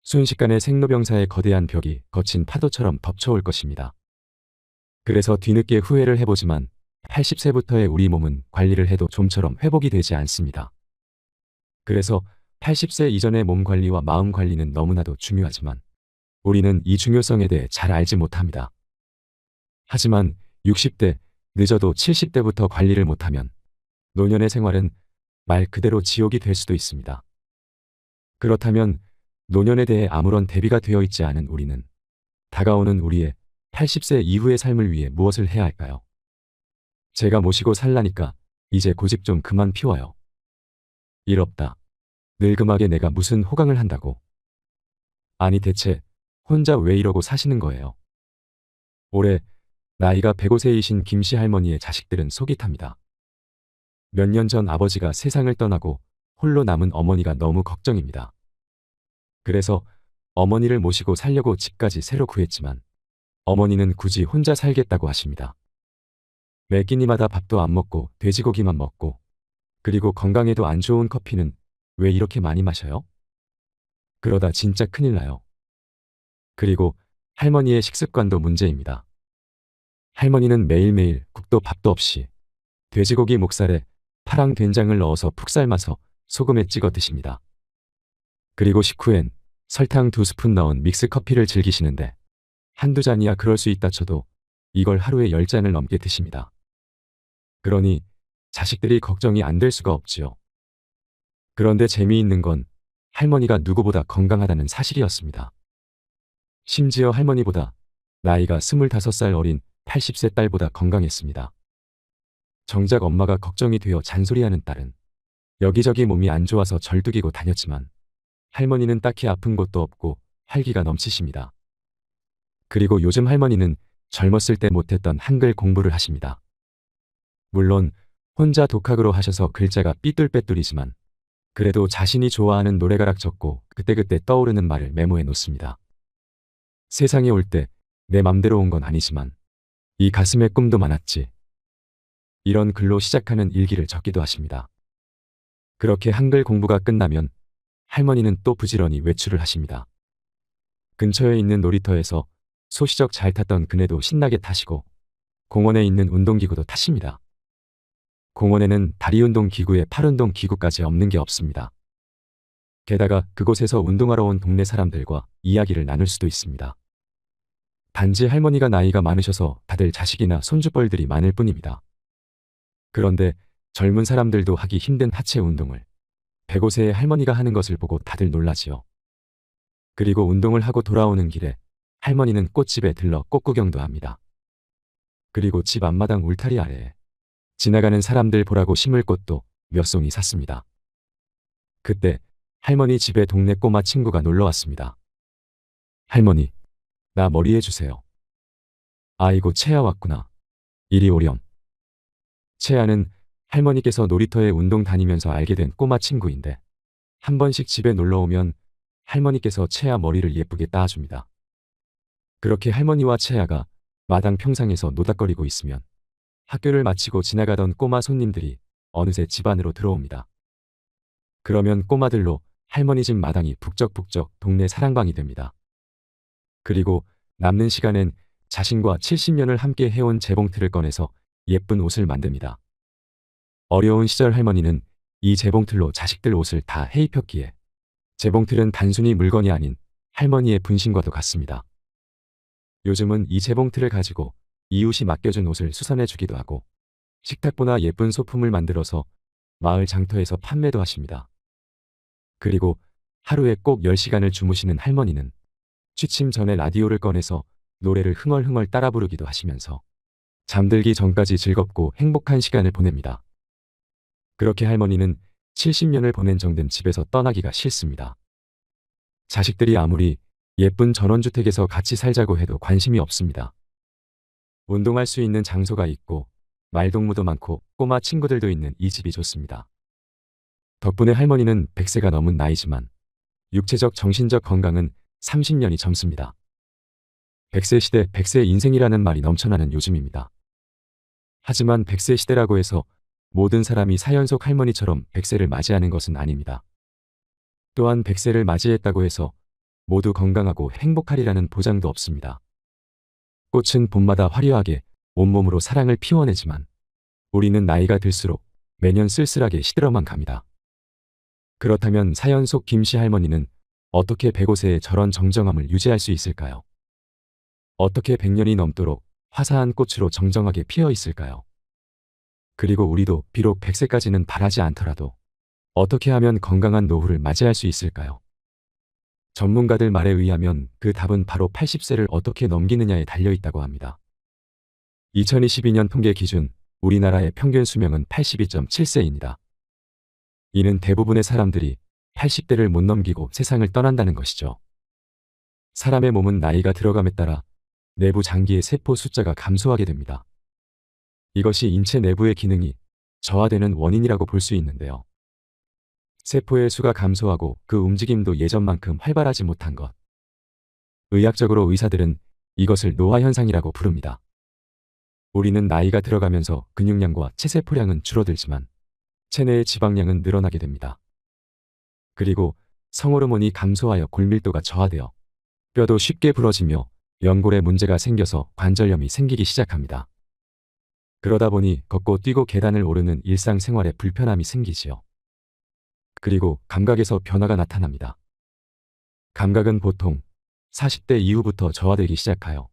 순식간에 생로병사의 거대한 벽이 거친 파도처럼 덮쳐올 것입니다. 그래서 뒤늦게 후회를 해보지만 80세부터의 우리 몸은 관리를 해도 좀처럼 회복이 되지 않습니다. 그래서 80세 이전의 몸 관리와 마음 관리는 너무나도 중요하지만 우리는 이 중요성에 대해 잘 알지 못합니다. 하지만 60대, 늦어도 70대부터 관리를 못하면 노년의 생활은 말 그대로 지옥이 될 수도 있습니다. 그렇다면 노년에 대해 아무런 대비가 되어 있지 않은 우리는 다가오는 우리의 80세 이후의 삶을 위해 무엇을 해야 할까요? 제가 모시고 살라니까 이제 고집 좀 그만 피워요. 일 없다. 늙음하게 내가 무슨 호강을 한다고. 아니 대체 혼자 왜 이러고 사시는 거예요? 올해 나이가 105세이신 김씨 할머니의 자식들은 속이 탑니다. 몇 년 전 아버지가 세상을 떠나고 홀로 남은 어머니가 너무 걱정입니다. 그래서 어머니를 모시고 살려고 집까지 새로 구했지만 어머니는 굳이 혼자 살겠다고 하십니다. 매 끼니마다 밥도 안 먹고 돼지고기만 먹고 그리고 건강에도 안 좋은 커피는 왜 이렇게 많이 마셔요? 그러다 진짜 큰일 나요. 그리고 할머니의 식습관도 문제입니다. 할머니는 매일매일 국도 밥도 없이 돼지고기 목살에 파랑 된장을 넣어서 푹 삶아서 소금에 찍어 드십니다. 그리고 식후엔 설탕 2스푼 넣은 믹스커피를 즐기시는데 한두 잔이야 그럴 수 있다 쳐도 이걸 하루에 10잔을 넘게 드십니다. 그러니 자식들이 걱정이 안 될 수가 없지요. 그런데 재미있는 건 할머니가 누구보다 건강하다는 사실이었습니다. 심지어 할머니보다 나이가 25살 어린 80세 딸보다 건강했습니다. 정작 엄마가 걱정이 되어 잔소리하는 딸은 여기저기 몸이 안 좋아서 절뚝이고 다녔지만 할머니는 딱히 아픈 곳도 없고 활기가 넘치십니다. 그리고 요즘 할머니는 젊었을 때 못했던 한글 공부를 하십니다. 물론 혼자 독학으로 하셔서 글자가 삐뚤빼뚤이지만 그래도 자신이 좋아하는 노래가락 적고 그때그때 떠오르는 말을 메모해 놓습니다. 세상에 올 때 내 맘대로 온 건 아니지만 이 가슴에 꿈도 많았지. 이런 글로 시작하는 일기를 적기도 하십니다. 그렇게 한글 공부가 끝나면 할머니는 또 부지런히 외출을 하십니다. 근처에 있는 놀이터에서 소시적 잘 탔던 그네도 신나게 타시고 공원에 있는 운동기구도 타십니다. 공원에는 다리운동 기구에 팔운동 기구까지 없는 게 없습니다. 게다가 그곳에서 운동하러 온 동네 사람들과 이야기를 나눌 수도 있습니다. 단지 할머니가 나이가 많으셔서 다들 자식이나 손주뻘들이 많을 뿐입니다. 그런데 젊은 사람들도 하기 힘든 하체 운동을 105세의 할머니가 하는 것을 보고 다들 놀라지요. 그리고 운동을 하고 돌아오는 길에 할머니는 꽃집에 들러 꽃구경도 합니다. 그리고 집 앞마당 울타리 아래에 지나가는 사람들 보라고 심을 꽃도 몇 송이 샀습니다. 그때 할머니 집에 동네 꼬마 친구가 놀러 왔습니다. 할머니, 나 머리 해주세요. 아이고 채아 왔구나. 이리 오렴. 채아는 할머니께서 놀이터에 운동 다니면서 알게 된 꼬마 친구인데 한 번씩 집에 놀러 오면 할머니께서 채아 머리를 예쁘게 따줍니다. 그렇게 할머니와 채아가 마당 평상에서 노닥거리고 있으면 학교를 마치고 지나가던 꼬마 손님들이 어느새 집 안으로 들어옵니다. 그러면 꼬마들로 할머니 집 마당이 북적북적 동네 사랑방이 됩니다. 그리고 남는 시간엔 자신과 70년을 함께 해온 재봉틀을 꺼내서 예쁜 옷을 만듭니다. 어려운 시절 할머니는 이 재봉틀로 자식들 옷을 다 해입혔기에 재봉틀은 단순히 물건이 아닌 할머니의 분신과도 같습니다. 요즘은 이 재봉틀을 가지고 이웃이 맡겨준 옷을 수선해 주기도 하고 식탁보나 예쁜 소품을 만들어서 마을 장터에서 판매도 하십니다. 그리고 하루에 꼭 10시간을 주무시는 할머니는 취침 전에 라디오를 꺼내서 노래를 흥얼흥얼 따라 부르기도 하시면서 잠들기 전까지 즐겁고 행복한 시간을 보냅니다. 그렇게 할머니는 70년을 보낸 정든 집에서 떠나기가 싫습니다. 자식들이 아무리 예쁜 전원주택에서 같이 살자고 해도 관심이 없습니다. 운동할 수 있는 장소가 있고 말동무도 많고 꼬마 친구들도 있는 이 집이 좋습니다. 덕분에 할머니는 100세가 넘은 나이지만 육체적 정신적 건강은 30년이 젊습니다. 100세 시대 100세 인생이라는 말이 넘쳐나는 요즘입니다. 하지만 100세 시대라고 해서 모든 사람이 사연속 할머니처럼 100세를 맞이하는 것은 아닙니다. 또한 100세를 맞이했다고 해서 모두 건강하고 행복하리라는 보장도 없습니다. 꽃은 봄마다 화려하게 온몸으로 사랑을 피워내지만 우리는 나이가 들수록 매년 쓸쓸하게 시들어만 갑니다. 그렇다면 사연 속 김씨 할머니는 어떻게 105세에 저런 정정함을 유지할 수 있을까요? 어떻게 100년이 넘도록 화사한 꽃으로 정정하게 피어 있을까요? 그리고 우리도 비록 100세까지는 바라지 않더라도 어떻게 하면 건강한 노후를 맞이할 수 있을까요? 전문가들 말에 의하면 그 답은 바로 80세를 어떻게 넘기느냐에 달려있다고 합니다. 2022년 통계 기준 우리나라의 평균 수명은 82.7세입니다. 이는 대부분의 사람들이 80대를 못 넘기고 세상을 떠난다는 것이죠. 사람의 몸은 나이가 들어감에 따라 내부 장기의 세포 숫자가 감소하게 됩니다. 이것이 인체 내부의 기능이 저하되는 원인이라고 볼 수 있는데요. 세포의 수가 감소하고 그 움직임도 예전만큼 활발하지 못한 것. 의학적으로 의사들은 이것을 노화현상이라고 부릅니다. 우리는 나이가 들어가면서 근육량과 체세포량은 줄어들지만 체내의 지방량은 늘어나게 됩니다. 그리고 성호르몬이 감소하여 골밀도가 저하되어 뼈도 쉽게 부러지며 연골에 문제가 생겨서 관절염이 생기기 시작합니다. 그러다 보니 걷고 뛰고 계단을 오르는 일상생활에 불편함이 생기지요. 그리고 감각에서 변화가 나타납니다. 감각은 보통 40대 이후부터 저하되기 시작하여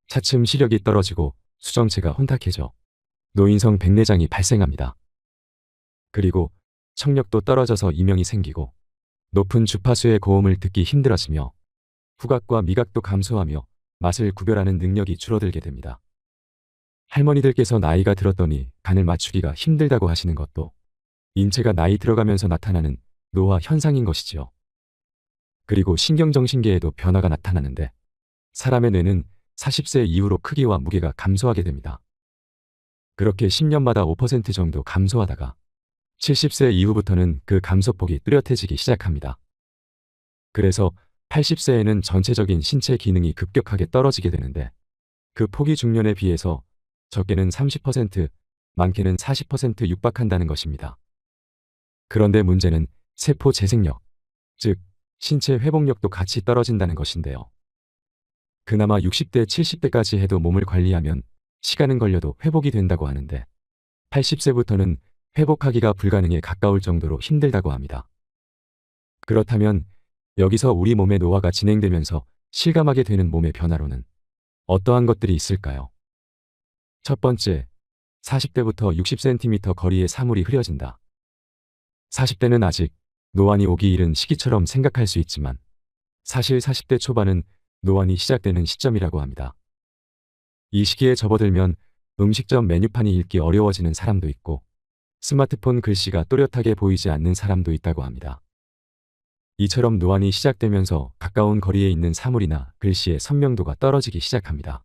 차츰 시력이 떨어지고 수정체가 혼탁해져 노인성 백내장이 발생합니다. 그리고 청력도 떨어져서 이명이 생기고 높은 주파수의 고음을 듣기 힘들어지며 후각과 미각도 감소하며 맛을 구별하는 능력이 줄어들게 됩니다. 할머니들께서 나이가 들었더니 간을 맞추기가 힘들다고 하시는 것도 인체가 나이 들어가면서 나타나는 노화 현상인 것이지요. 그리고 신경정신계에도 변화가 나타나는데 사람의 뇌는 40세 이후로 크기와 무게가 감소하게 됩니다. 그렇게 10년마다 5% 정도 감소하다가 70세 이후부터는 그 감소폭이 뚜렷해지기 시작합니다. 그래서 80세에는 전체적인 신체 기능이 급격하게 떨어지게 되는데 그 폭이 중년에 비해서 적게는 30%, 많게는 40% 육박한다는 것입니다. 그런데 문제는 세포 재생력, 즉 신체 회복력도 같이 떨어진다는 것인데요. 그나마 60대, 70대까지 해도 몸을 관리하면 시간은 걸려도 회복이 된다고 하는데 80세부터는 회복하기가 불가능에 가까울 정도로 힘들다고 합니다. 그렇다면 여기서 우리 몸의 노화가 진행되면서 실감하게 되는 몸의 변화로는 어떠한 것들이 있을까요? 첫 번째, 40대부터 60cm 거리에 사물이 흐려진다. 40대는 아직 노안이 오기 이른 시기처럼 생각할 수 있지만 사실 40대 초반은 노안이 시작되는 시점이라고 합니다. 이 시기에 접어들면 음식점 메뉴판이 읽기 어려워지는 사람도 있고 스마트폰 글씨가 또렷하게 보이지 않는 사람도 있다고 합니다. 이처럼 노안이 시작되면서 가까운 거리에 있는 사물이나 글씨의 선명도가 떨어지기 시작합니다.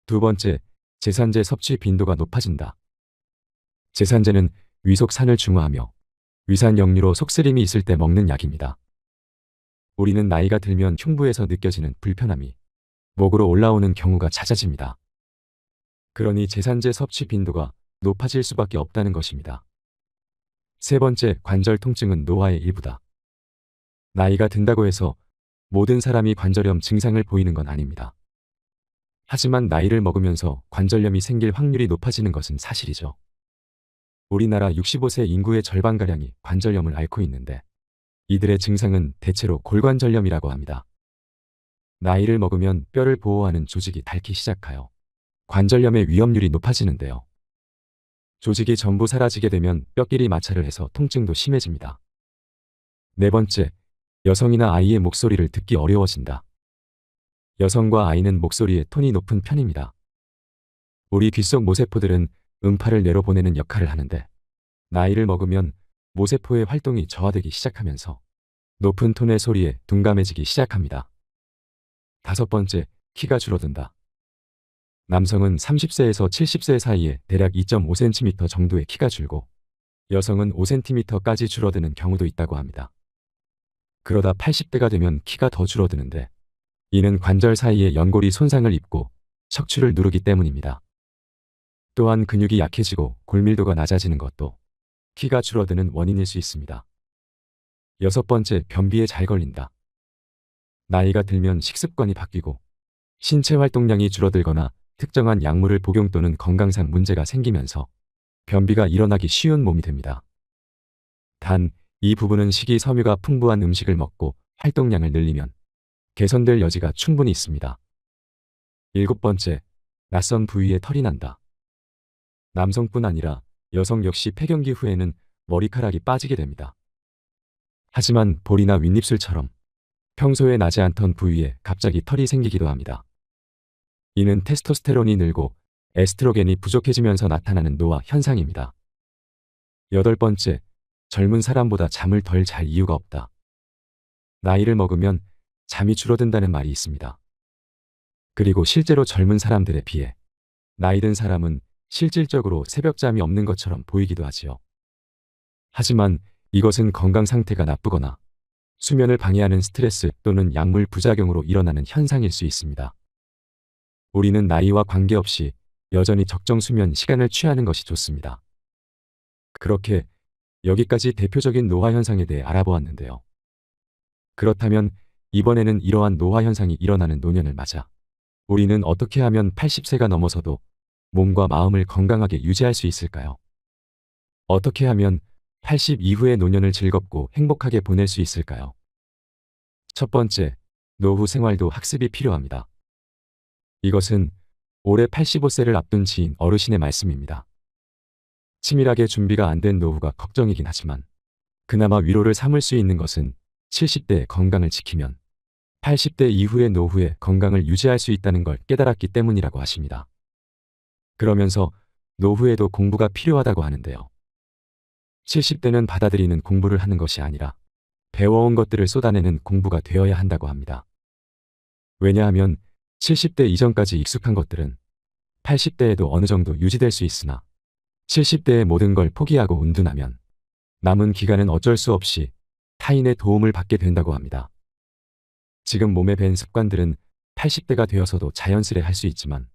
두 번째, 제산제 섭취 빈도가 높아진다. 제산제는 위속산을 중화하며 위산 역류로 속쓰림이 있을 때 먹는 약입니다. 우리는 나이가 들면 흉부에서 느껴지는 불편함이 목으로 올라오는 경우가 잦아집니다. 그러니 제산제 섭취 빈도가 높아질 수밖에 없다는 것입니다. 세 번째, 관절 통증은 노화의 일부다. 나이가 든다고 해서 모든 사람이 관절염 증상을 보이는 건 아닙니다. 하지만 나이를 먹으면서 관절염이 생길 확률이 높아지는 것은 사실이죠. 우리나라 65세 인구의 절반가량이 관절염을 앓고 있는데 이들의 증상은 대체로 골관절염이라고 합니다. 나이를 먹으면 뼈를 보호하는 조직이 닳기 시작하여 관절염의 위험률이 높아지는데요. 조직이 전부 사라지게 되면 뼈끼리 마찰을 해서 통증도 심해집니다. 네 번째, 여성이나 아이의 목소리를 듣기 어려워진다. 여성과 아이는 목소리의 톤이 높은 편입니다. 우리 귓속 모세포들은 음파를 내려보내는 역할을 하는데 나이를 먹으면 모세포의 활동이 저하되기 시작하면서 높은 톤의 소리에 둔감해지기 시작합니다. 5번째, 키가 줄어든다. 남성은 30세에서 70세 사이에 대략 2.5cm 정도의 키가 줄고 여성은 5cm까지 줄어드는 경우도 있다고 합니다. 그러다 80대가 되면 키가 더 줄어드는데 이는 관절 사이에 연골이 손상을 입고 척추를 누르기 때문입니다. 또한 근육이 약해지고 골밀도가 낮아지는 것도 키가 줄어드는 원인일 수 있습니다. 6번째, 변비에 잘 걸린다. 나이가 들면 식습관이 바뀌고 신체 활동량이 줄어들거나 특정한 약물을 복용 또는 건강상 문제가 생기면서 변비가 일어나기 쉬운 몸이 됩니다. 단, 이 부분은 식이섬유가 풍부한 음식을 먹고 활동량을 늘리면 개선될 여지가 충분히 있습니다. 7번째, 낯선 부위에 털이 난다. 남성뿐 아니라 여성 역시 폐경기 후에는 머리카락이 빠지게 됩니다. 하지만 볼이나 윗입술처럼 평소에 나지 않던 부위에 갑자기 털이 생기기도 합니다. 이는 테스토스테론이 늘고 에스트로겐이 부족해지면서 나타나는 노화 현상입니다. 8번째, 젊은 사람보다 잠을 덜 잘 이유가 없다. 나이를 먹으면 잠이 줄어든다는 말이 있습니다. 그리고 실제로 젊은 사람들에 비해 나이 든 사람은 실질적으로 새벽잠이 없는 것처럼 보이기도 하지요. 하지만 이것은 건강 상태가 나쁘거나 수면을 방해하는 스트레스 또는 약물 부작용으로 일어나는 현상일 수 있습니다. 우리는 나이와 관계없이 여전히 적정 수면 시간을 취하는 것이 좋습니다. 그렇게 여기까지 대표적인 노화 현상에 대해 알아보았는데요. 그렇다면 이번에는 이러한 노화 현상이 일어나는 노년을 맞아 우리는 어떻게 하면 80세가 넘어서도 몸과 마음을 건강하게 유지할 수 있을까요? 어떻게 하면 80 이후의 노년을 즐겁고 행복하게 보낼 수 있을까요? 첫 번째, 노후 생활도 학습이 필요합니다. 이것은 올해 85세를 앞둔 지인 어르신의 말씀입니다. 치밀하게 준비가 안 된 노후가 걱정이긴 하지만 그나마 위로를 삼을 수 있는 것은 70대의 건강을 지키면 80대 이후의 노후에 건강을 유지할 수 있다는 걸 깨달았기 때문이라고 하십니다. 그러면서 노후에도 공부가 필요하다고 하는데요. 70대는 받아들이는 공부를 하는 것이 아니라 배워온 것들을 쏟아내는 공부가 되어야 한다고 합니다. 왜냐하면 70대 이전까지 익숙한 것들은 80대에도 어느 정도 유지될 수 있으나 70대의 모든 걸 포기하고 은둔하면 남은 기간은 어쩔 수 없이 타인의 도움을 받게 된다고 합니다. 지금 몸에 밴 습관들은 80대가 되어서도 자연스레 할 수 있지만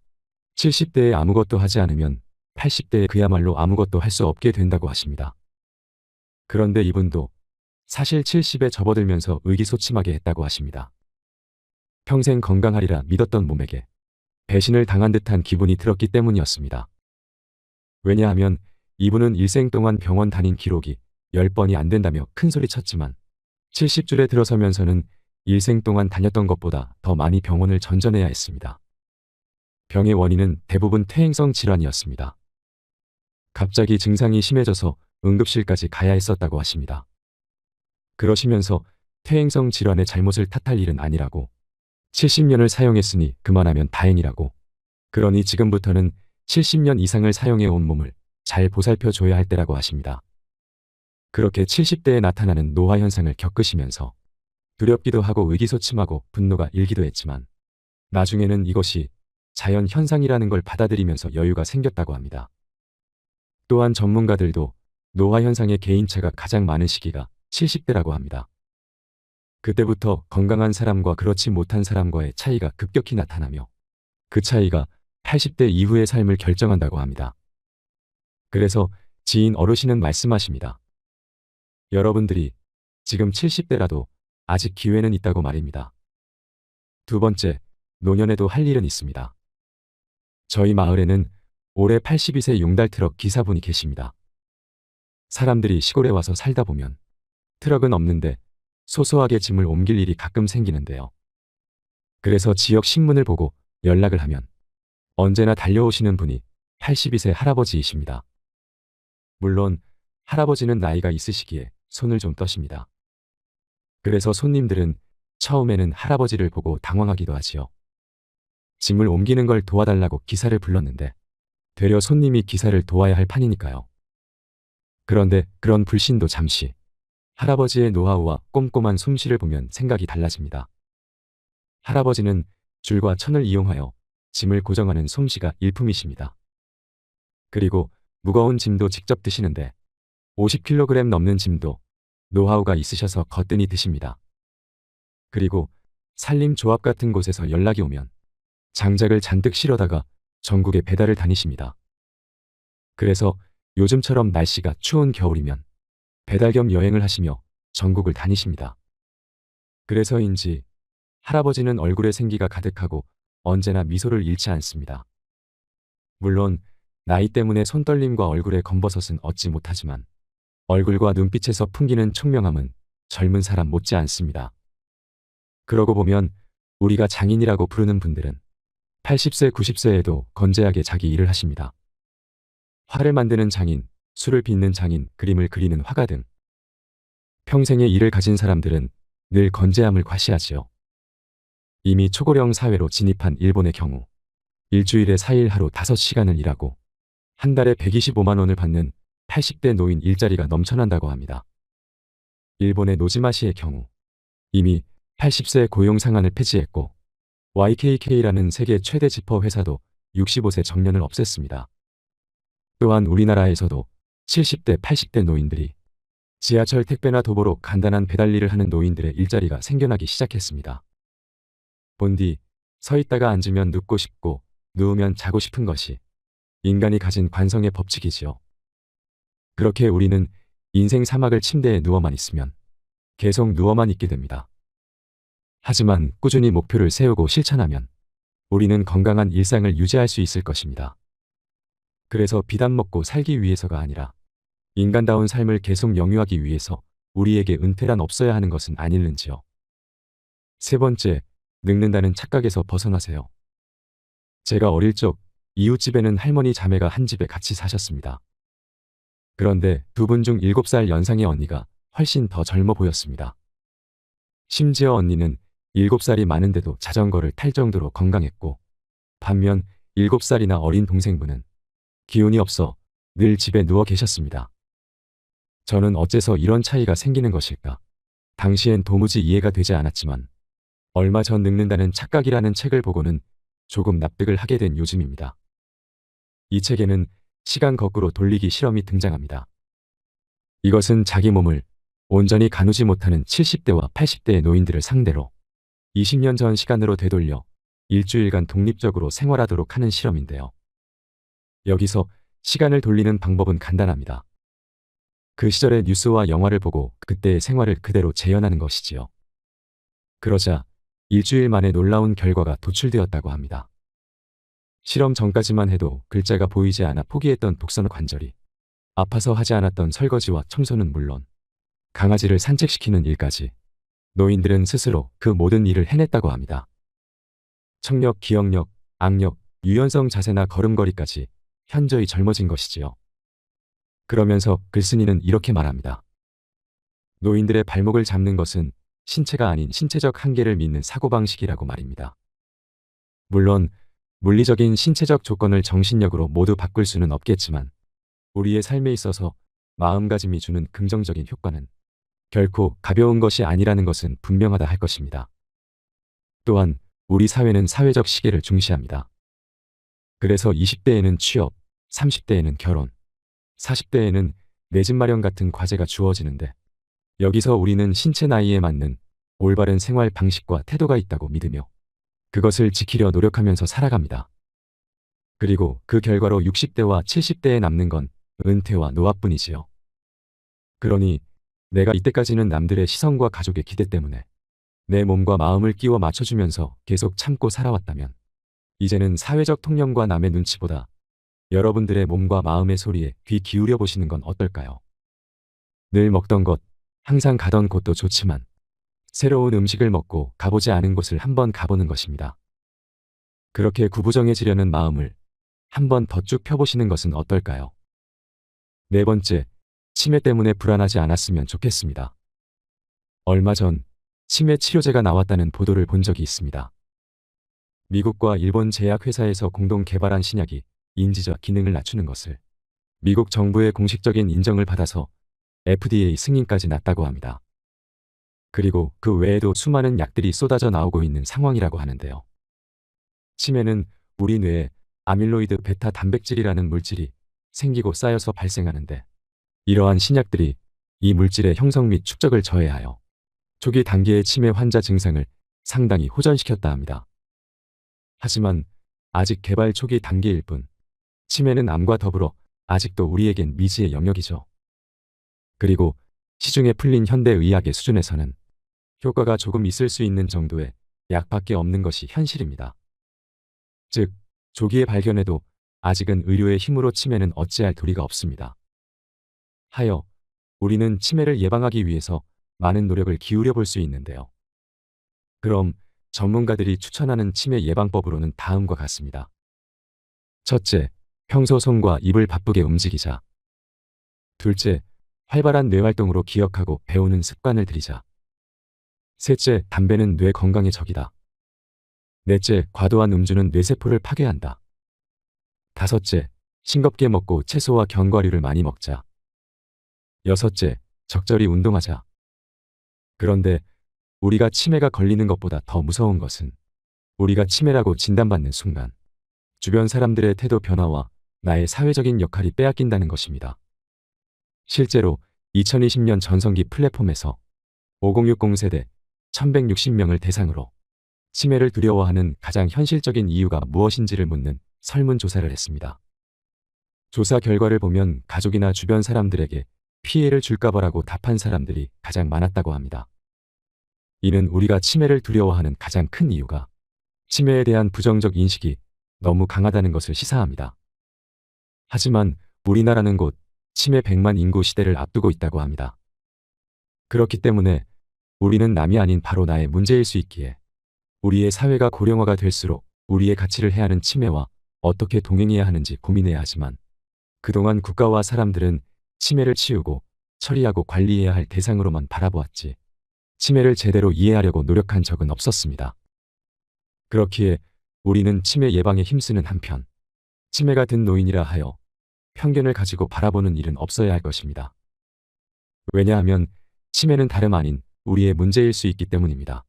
70대에 아무것도 하지 않으면 80대에 그야말로 아무것도 할 수 없게 된다고 하십니다. 그런데 이분도 사실 70에 접어들면서 의기소침하게 했다고 하십니다. 평생 건강하리라 믿었던 몸에게 배신을 당한 듯한 기분이 들었기 때문이었습니다. 왜냐하면 이분은 일생 동안 병원 다닌 기록이 10번이 안 된다며 큰소리 쳤지만 70줄에 들어서면서는 일생 동안 다녔던 것보다 더 많이 병원을 전전해야 했습니다. 병의 원인은 대부분 퇴행성 질환이었습니다. 갑자기 증상이 심해져서 응급실까지 가야 했었다고 하십니다. 그러시면서 퇴행성 질환의 잘못을 탓할 일은 아니라고 70년을 사용했으니 그만하면 다행이라고 그러니 지금부터는 70년 이상을 사용해온 몸을 잘 보살펴줘야 할 때라고 하십니다. 그렇게 70대에 나타나는 노화 현상을 겪으시면서 두렵기도 하고 의기소침하고 분노가 일기도 했지만 나중에는 이것이 자연 현상이라는 걸 받아들이면서 여유가 생겼다고 합니다. 또한 전문가들도 노화 현상의 개인차가 가장 많은 시기가 70대라고 합니다. 그때부터 건강한 사람과 그렇지 못한 사람과의 차이가 급격히 나타나며 그 차이가 80대 이후의 삶을 결정한다고 합니다. 그래서 지인 어르신은 말씀하십니다. 여러분들이 지금 70대라도 아직 기회는 있다고 말입니다. 두 번째, 노년에도 할 일은 있습니다. 저희 마을에는 올해 82세 용달 트럭 기사분이 계십니다. 사람들이 시골에 와서 살다 보면 트럭은 없는데 소소하게 짐을 옮길 일이 가끔 생기는데요. 그래서 지역 신문을 보고 연락을 하면 언제나 달려오시는 분이 82세 할아버지이십니다. 물론 할아버지는 나이가 있으시기에 손을 좀 떠십니다. 그래서 손님들은 처음에는 할아버지를 보고 당황하기도 하지요. 짐을 옮기는 걸 도와달라고 기사를 불렀는데 되려 손님이 기사를 도와야 할 판이니까요. 그런데 그런 불신도 잠시 할아버지의 노하우와 꼼꼼한 솜씨를 보면 생각이 달라집니다. 할아버지는 줄과 천을 이용하여 짐을 고정하는 솜씨가 일품이십니다. 그리고 무거운 짐도 직접 드시는데 50kg 넘는 짐도 노하우가 있으셔서 거뜬히 드십니다. 그리고 산림조합 같은 곳에서 연락이 오면 장작을 잔뜩 실어다가 전국에 배달을 다니십니다. 그래서 요즘처럼 날씨가 추운 겨울이면 배달 겸 여행을 하시며 전국을 다니십니다. 그래서인지 할아버지는 얼굴에 생기가 가득하고 언제나 미소를 잃지 않습니다. 물론 나이 때문에 손떨림과 얼굴에 검버섯은 얻지 못하지만 얼굴과 눈빛에서 풍기는 총명함은 젊은 사람 못지 않습니다. 그러고 보면 우리가 장인이라고 부르는 분들은 80세, 90세에도 건재하게 자기 일을 하십니다. 화를 만드는 장인, 술을 빚는 장인, 그림을 그리는 화가 등 평생의 일을 가진 사람들은 늘 건재함을 과시하지요. 이미 초고령 사회로 진입한 일본의 경우 일주일에 4일 하루 5시간을 일하고 한 달에 125만 원을 받는 80대 노인 일자리가 넘쳐난다고 합니다. 일본의 노지마시의 경우 이미 80세 고용 상한을 폐지했고 YKK라는 세계 최대 지퍼 회사도 65세 정년을 없앴습니다. 또한 우리나라에서도 70대, 80대 노인들이 지하철 택배나 도보로 간단한 배달 일을 하는 노인들의 일자리가 생겨나기 시작했습니다. 본디 서 있다가 앉으면 눕고 싶고 누우면 자고 싶은 것이 인간이 가진 관성의 법칙이지요. 그렇게 우리는 인생 사막을 침대에 누워만 있으면 계속 누워만 있게 됩니다. 하지만 꾸준히 목표를 세우고 실천하면 우리는 건강한 일상을 유지할 수 있을 것입니다. 그래서 비단 먹고 살기 위해서가 아니라 인간다운 삶을 계속 영유하기 위해서 우리에게 은퇴란 없어야 하는 것은 아닐는지요. 세 번째, 늙는다는 착각에서 벗어나세요. 제가 어릴 적 이웃집에는 할머니 자매가 한 집에 같이 사셨습니다. 그런데 두 분 중 7살 연상의 언니가 훨씬 더 젊어 보였습니다. 심지어 언니는 7살이 많은데도 자전거를 탈 정도로 건강했고 반면 7살이나 어린 동생분은 기운이 없어 늘 집에 누워 계셨습니다. 저는 어째서 이런 차이가 생기는 것일까? 당시엔 도무지 이해가 되지 않았지만 얼마 전 늙는다는 착각이라는 책을 보고는 조금 납득을 하게 된 요즘입니다. 이 책에는 시간 거꾸로 돌리기 실험이 등장합니다. 이것은 자기 몸을 온전히 가누지 못하는 70대와 80대의 노인들을 상대로 20년 전 시간으로 되돌려 일주일간 독립적으로 생활하도록 하는 실험인데요. 여기서 시간을 돌리는 방법은 간단합니다. 그 시절의 뉴스와 영화를 보고 그때의 생활을 그대로 재현하는 것이지요. 그러자 일주일 만에 놀라운 결과가 도출되었다고 합니다. 실험 전까지만 해도 글자가 보이지 않아 포기했던 독서는 관절이 아파서 하지 않았던 설거지와 청소는 물론 강아지를 산책시키는 일까지 노인들은 스스로 그 모든 일을 해냈다고 합니다. 청력, 기억력, 악력, 유연성 자세나 걸음걸이까지 현저히 젊어진 것이지요. 그러면서 글쓴이는 이렇게 말합니다. 노인들의 발목을 잡는 것은 신체가 아닌 신체적 한계를 믿는 사고방식이라고 말입니다. 물론 물리적인 신체적 조건을 정신력으로 모두 바꿀 수는 없겠지만 우리의 삶에 있어서 마음가짐이 주는 긍정적인 효과는 결코 가벼운 것이 아니라는 것은 분명하다 할 것입니다. 또한 우리 사회는 사회적 시계를 중시합니다. 그래서 20대에는 취업, 30대에는 결혼, 40대에는 내 집 마련 같은 과제가 주어지는데 여기서 우리는 신체 나이에 맞는 올바른 생활 방식과 태도가 있다고 믿으며 그것을 지키려 노력하면서 살아갑니다. 그리고 그 결과로 60대와 70대에 남는 건 은퇴와 노화뿐이지요. 그러니 내가 이때까지는 남들의 시선과 가족의 기대 때문에 내 몸과 마음을 끼워 맞춰주면서 계속 참고 살아왔다면 이제는 사회적 통념과 남의 눈치보다 여러분들의 몸과 마음의 소리에 귀 기울여 보시는 건 어떨까요? 늘 먹던 것, 항상 가던 곳도 좋지만 새로운 음식을 먹고 가보지 않은 곳을 한번 가보는 것입니다. 그렇게 구부정해지려는 마음을 한번 더 쭉 펴보시는 것은 어떨까요? 네 번째, 치매 때문에 불안하지 않았으면 좋겠습니다. 얼마 전 치매 치료제가 나왔다는 보도를 본 적이 있습니다. 미국과 일본 제약회사에서 공동 개발한 신약이 인지적 기능을 낮추는 것을 미국 정부의 공식적인 인정을 받아서 FDA 승인까지 났다고 합니다. 그리고 그 외에도 수많은 약들이 쏟아져 나오고 있는 상황이라고 하는데요. 치매는 우리 뇌에 아밀로이드 베타 단백질이라는 물질이 생기고 쌓여서 발생하는데, 이러한 신약들이 이 물질의 형성 및 축적을 저해하여 초기 단계의 치매 환자 증상을 상당히 호전시켰다 합니다. 하지만 아직 개발 초기 단계일 뿐, 치매는 암과 더불어 아직도 우리에겐 미지의 영역이죠. 그리고 시중에 풀린 현대의학의 수준에서는 효과가 조금 있을 수 있는 정도의 약밖에 없는 것이 현실입니다. 즉, 조기에 발견해도 아직은 의료의 힘으로 치매는 어찌할 도리가 없습니다. 하여 우리는 치매를 예방하기 위해서 많은 노력을 기울여 볼 수 있는데요. 그럼 전문가들이 추천하는 치매 예방법으로는 다음과 같습니다. 첫째, 평소 손과 입을 바쁘게 움직이자. 둘째, 활발한 뇌활동으로 기억하고 배우는 습관을 들이자. 셋째, 담배는 뇌 건강의 적이다. 넷째, 과도한 음주는 뇌세포를 파괴한다. 다섯째, 싱겁게 먹고 채소와 견과류를 많이 먹자. 여섯째, 적절히 운동하자. 그런데 우리가 치매가 걸리는 것보다 더 무서운 것은 우리가 치매라고 진단받는 순간 주변 사람들의 태도 변화와 나의 사회적인 역할이 빼앗긴다는 것입니다. 실제로 2020년 전성기 플랫폼에서 5060 세대 1160명을 대상으로 치매를 두려워하는 가장 현실적인 이유가 무엇인지를 묻는 설문조사를 했습니다. 조사 결과를 보면 가족이나 주변 사람들에게 피해를 줄까 봐라고 답한 사람들이 가장 많았다고 합니다. 이는 우리가 치매를 두려워하는 가장 큰 이유가 치매에 대한 부정적 인식이 너무 강하다는 것을 시사합니다. 하지만 우리나라는 곧 치매 100만 인구 시대를 앞두고 있다고 합니다. 그렇기 때문에 우리는 남이 아닌 바로 나의 문제일 수 있기에 우리의 사회가 고령화가 될수록 우리의 가치를 해하는 치매와 어떻게 동행해야 하는지 고민해야 하지만, 그동안 국가와 사람들은 치매를 치우고 처리하고 관리해야 할 대상으로만 바라보았지 치매를 제대로 이해하려고 노력한 적은 없었습니다. 그렇기에 우리는 치매 예방에 힘쓰는 한편 치매가 든 노인이라 하여 편견을 가지고 바라보는 일은 없어야 할 것입니다. 왜냐하면 치매는 다름 아닌 우리의 문제일 수 있기 때문입니다.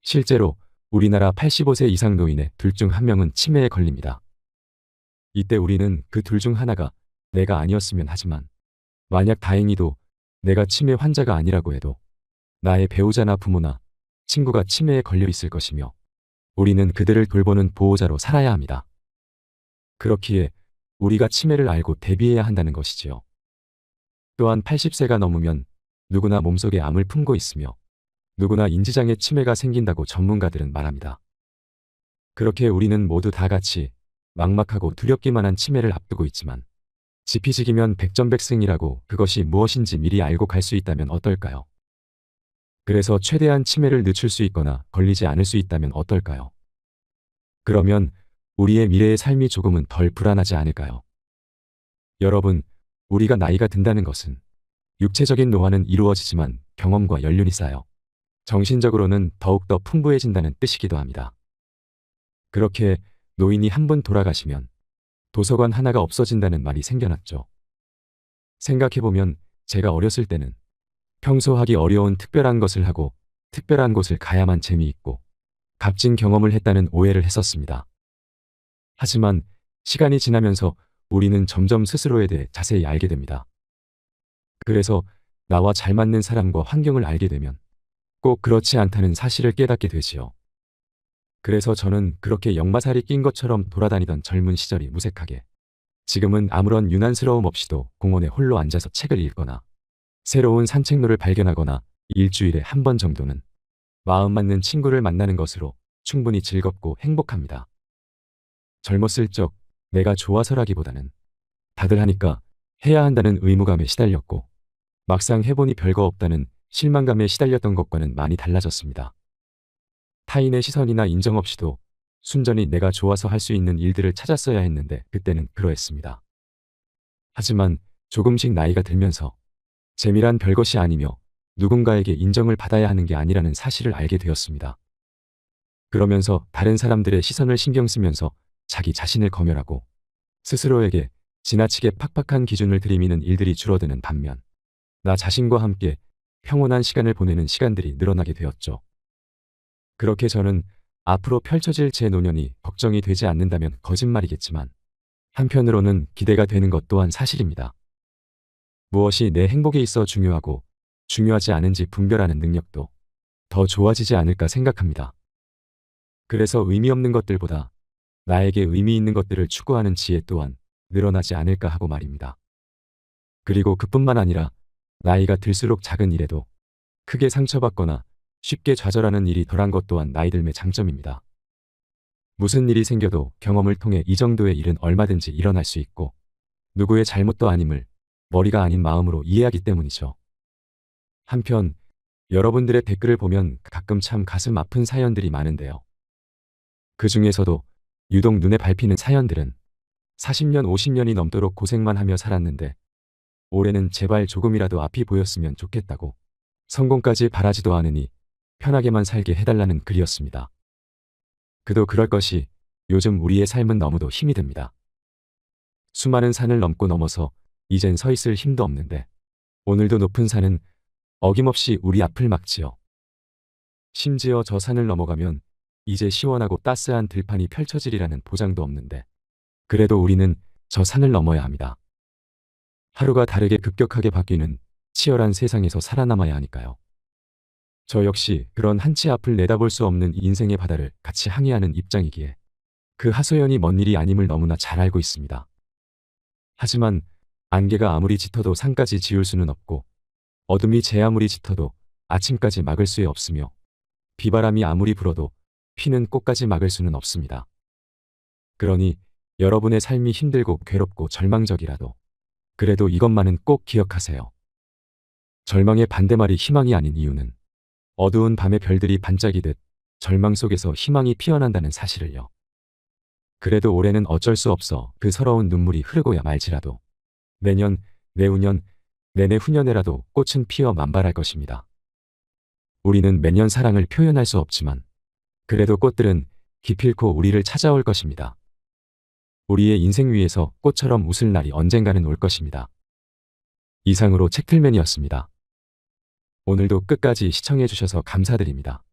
실제로 우리나라 85세 이상 노인의 둘 중 한 명은 치매에 걸립니다. 이때 우리는 그 둘 중 하나가 내가 아니었으면 하지만, 만약 다행히도 내가 치매 환자가 아니라고 해도 나의 배우자나 부모나 친구가 치매에 걸려 있을 것이며 우리는 그들을 돌보는 보호자로 살아야 합니다. 그렇기에 우리가 치매를 알고 대비해야 한다는 것이지요. 또한 80세가 넘으면 누구나 몸속에 암을 품고 있으며 누구나 인지장애 치매가 생긴다고 전문가들은 말합니다. 그렇게 우리는 모두 다 같이 막막하고 두렵기만 한 치매를 앞두고 있지만, 지피지기면 백전백승이라고 그것이 무엇인지 미리 알고 갈 수 있다면 어떨까요? 그래서 최대한 치매를 늦출 수 있거나 걸리지 않을 수 있다면 어떨까요? 그러면 우리의 미래의 삶이 조금은 덜 불안하지 않을까요? 여러분, 우리가 나이가 든다는 것은 육체적인 노화는 이루어지지만 경험과 연륜이 쌓여 정신적으로는 더욱더 풍부해진다는 뜻이기도 합니다. 그렇게 노인이 한 분 돌아가시면 도서관 하나가 없어진다는 말이 생겨났죠. 생각해보면 제가 어렸을 때는 평소 하기 어려운 특별한 것을 하고 특별한 곳을 가야만 재미있고 값진 경험을 했다는 오해를 했었습니다. 하지만 시간이 지나면서 우리는 점점 스스로에 대해 자세히 알게 됩니다. 그래서 나와 잘 맞는 사람과 환경을 알게 되면 꼭 그렇지 않다는 사실을 깨닫게 되지요. 그래서 저는 그렇게 역마살이 낀 것처럼 돌아다니던 젊은 시절이 무색하게, 지금은 아무런 유난스러움 없이도 공원에 홀로 앉아서 책을 읽거나 새로운 산책로를 발견하거나 일주일에 한 번 정도는 마음 맞는 친구를 만나는 것으로 충분히 즐겁고 행복합니다. 젊었을 적 내가 좋아서라기보다는 다들 하니까 해야 한다는 의무감에 시달렸고, 막상 해보니 별거 없다는 실망감에 시달렸던 것과는 많이 달라졌습니다. 타인의 시선이나 인정 없이도 순전히 내가 좋아서 할 수 있는 일들을 찾았어야 했는데 그때는 그러했습니다. 하지만 조금씩 나이가 들면서 재미란 별것이 아니며 누군가에게 인정을 받아야 하는 게 아니라는 사실을 알게 되었습니다. 그러면서 다른 사람들의 시선을 신경 쓰면서 자기 자신을 검열하고 스스로에게 지나치게 팍팍한 기준을 들이미는 일들이 줄어드는 반면 나 자신과 함께 평온한 시간을 보내는 시간들이 늘어나게 되었죠. 그렇게 저는 앞으로 펼쳐질 제 노년이 걱정이 되지 않는다면 거짓말이겠지만 한편으로는 기대가 되는 것 또한 사실입니다. 무엇이 내 행복에 있어 중요하고 중요하지 않은지 분별하는 능력도 더 좋아지지 않을까 생각합니다. 그래서 의미 없는 것들보다 나에게 의미 있는 것들을 추구하는 지혜 또한 늘어나지 않을까 하고 말입니다. 그리고 그뿐만 아니라 나이가 들수록 작은 일에도 크게 상처받거나 쉽게 좌절하는 일이 덜한 것 또한 나이 들매 장점입니다. 무슨 일이 생겨도 경험을 통해 이 정도의 일은 얼마든지 일어날 수 있고 누구의 잘못도 아님을 머리가 아닌 마음으로 이해하기 때문이죠. 한편 여러분들의 댓글을 보면 가끔 참 가슴 아픈 사연들이 많은데요. 그 중에서도 유독 눈에 밟히는 사연들은 40년, 50년이 넘도록 고생만 하며 살았는데 올해는 제발 조금이라도 앞이 보였으면 좋겠다고 성공까지 바라지도 않으니 편하게만 살게 해달라는 글이었습니다. 그도 그럴 것이 요즘 우리의 삶은 너무도 힘이 듭니다. 수많은 산을 넘고 넘어서 이젠 서 있을 힘도 없는데 오늘도 높은 산은 어김없이 우리 앞을 막지요. 심지어 저 산을 넘어가면 이제 시원하고 따스한 들판이 펼쳐지리라는 보장도 없는데 그래도 우리는 저 산을 넘어야 합니다. 하루가 다르게 급격하게 바뀌는 치열한 세상에서 살아남아야 하니까요. 저 역시 그런 한치 앞을 내다볼 수 없는 인생의 바다를 같이 항해하는 입장이기에 그 하소연이 먼 일이 아님을 너무나 잘 알고 있습니다. 하지만 안개가 아무리 짙어도 산까지 지울 수는 없고 어둠이 제 아무리 짙어도 아침까지 막을 수 없으며 비바람이 아무리 불어도 피는 꽃까지 막을 수는 없습니다. 그러니 여러분의 삶이 힘들고 괴롭고 절망적이라도 그래도 이것만은 꼭 기억하세요. 절망의 반대말이 희망이 아닌 이유는 어두운 밤의 별들이 반짝이듯 절망 속에서 희망이 피어난다는 사실을요. 그래도 올해는 어쩔 수 없어 그 서러운 눈물이 흐르고야 말지라도 내년, 내후년, 내내후년에라도 꽃은 피어 만발할 것입니다. 우리는 매년 사랑을 표현할 수 없지만 그래도 꽃들은 기필코 우리를 찾아올 것입니다. 우리의 인생 위에서 꽃처럼 웃을 날이 언젠가는 올 것입니다. 이상으로 책틀맨이었습니다. 오늘도 끝까지 시청해 주셔서 감사드립니다.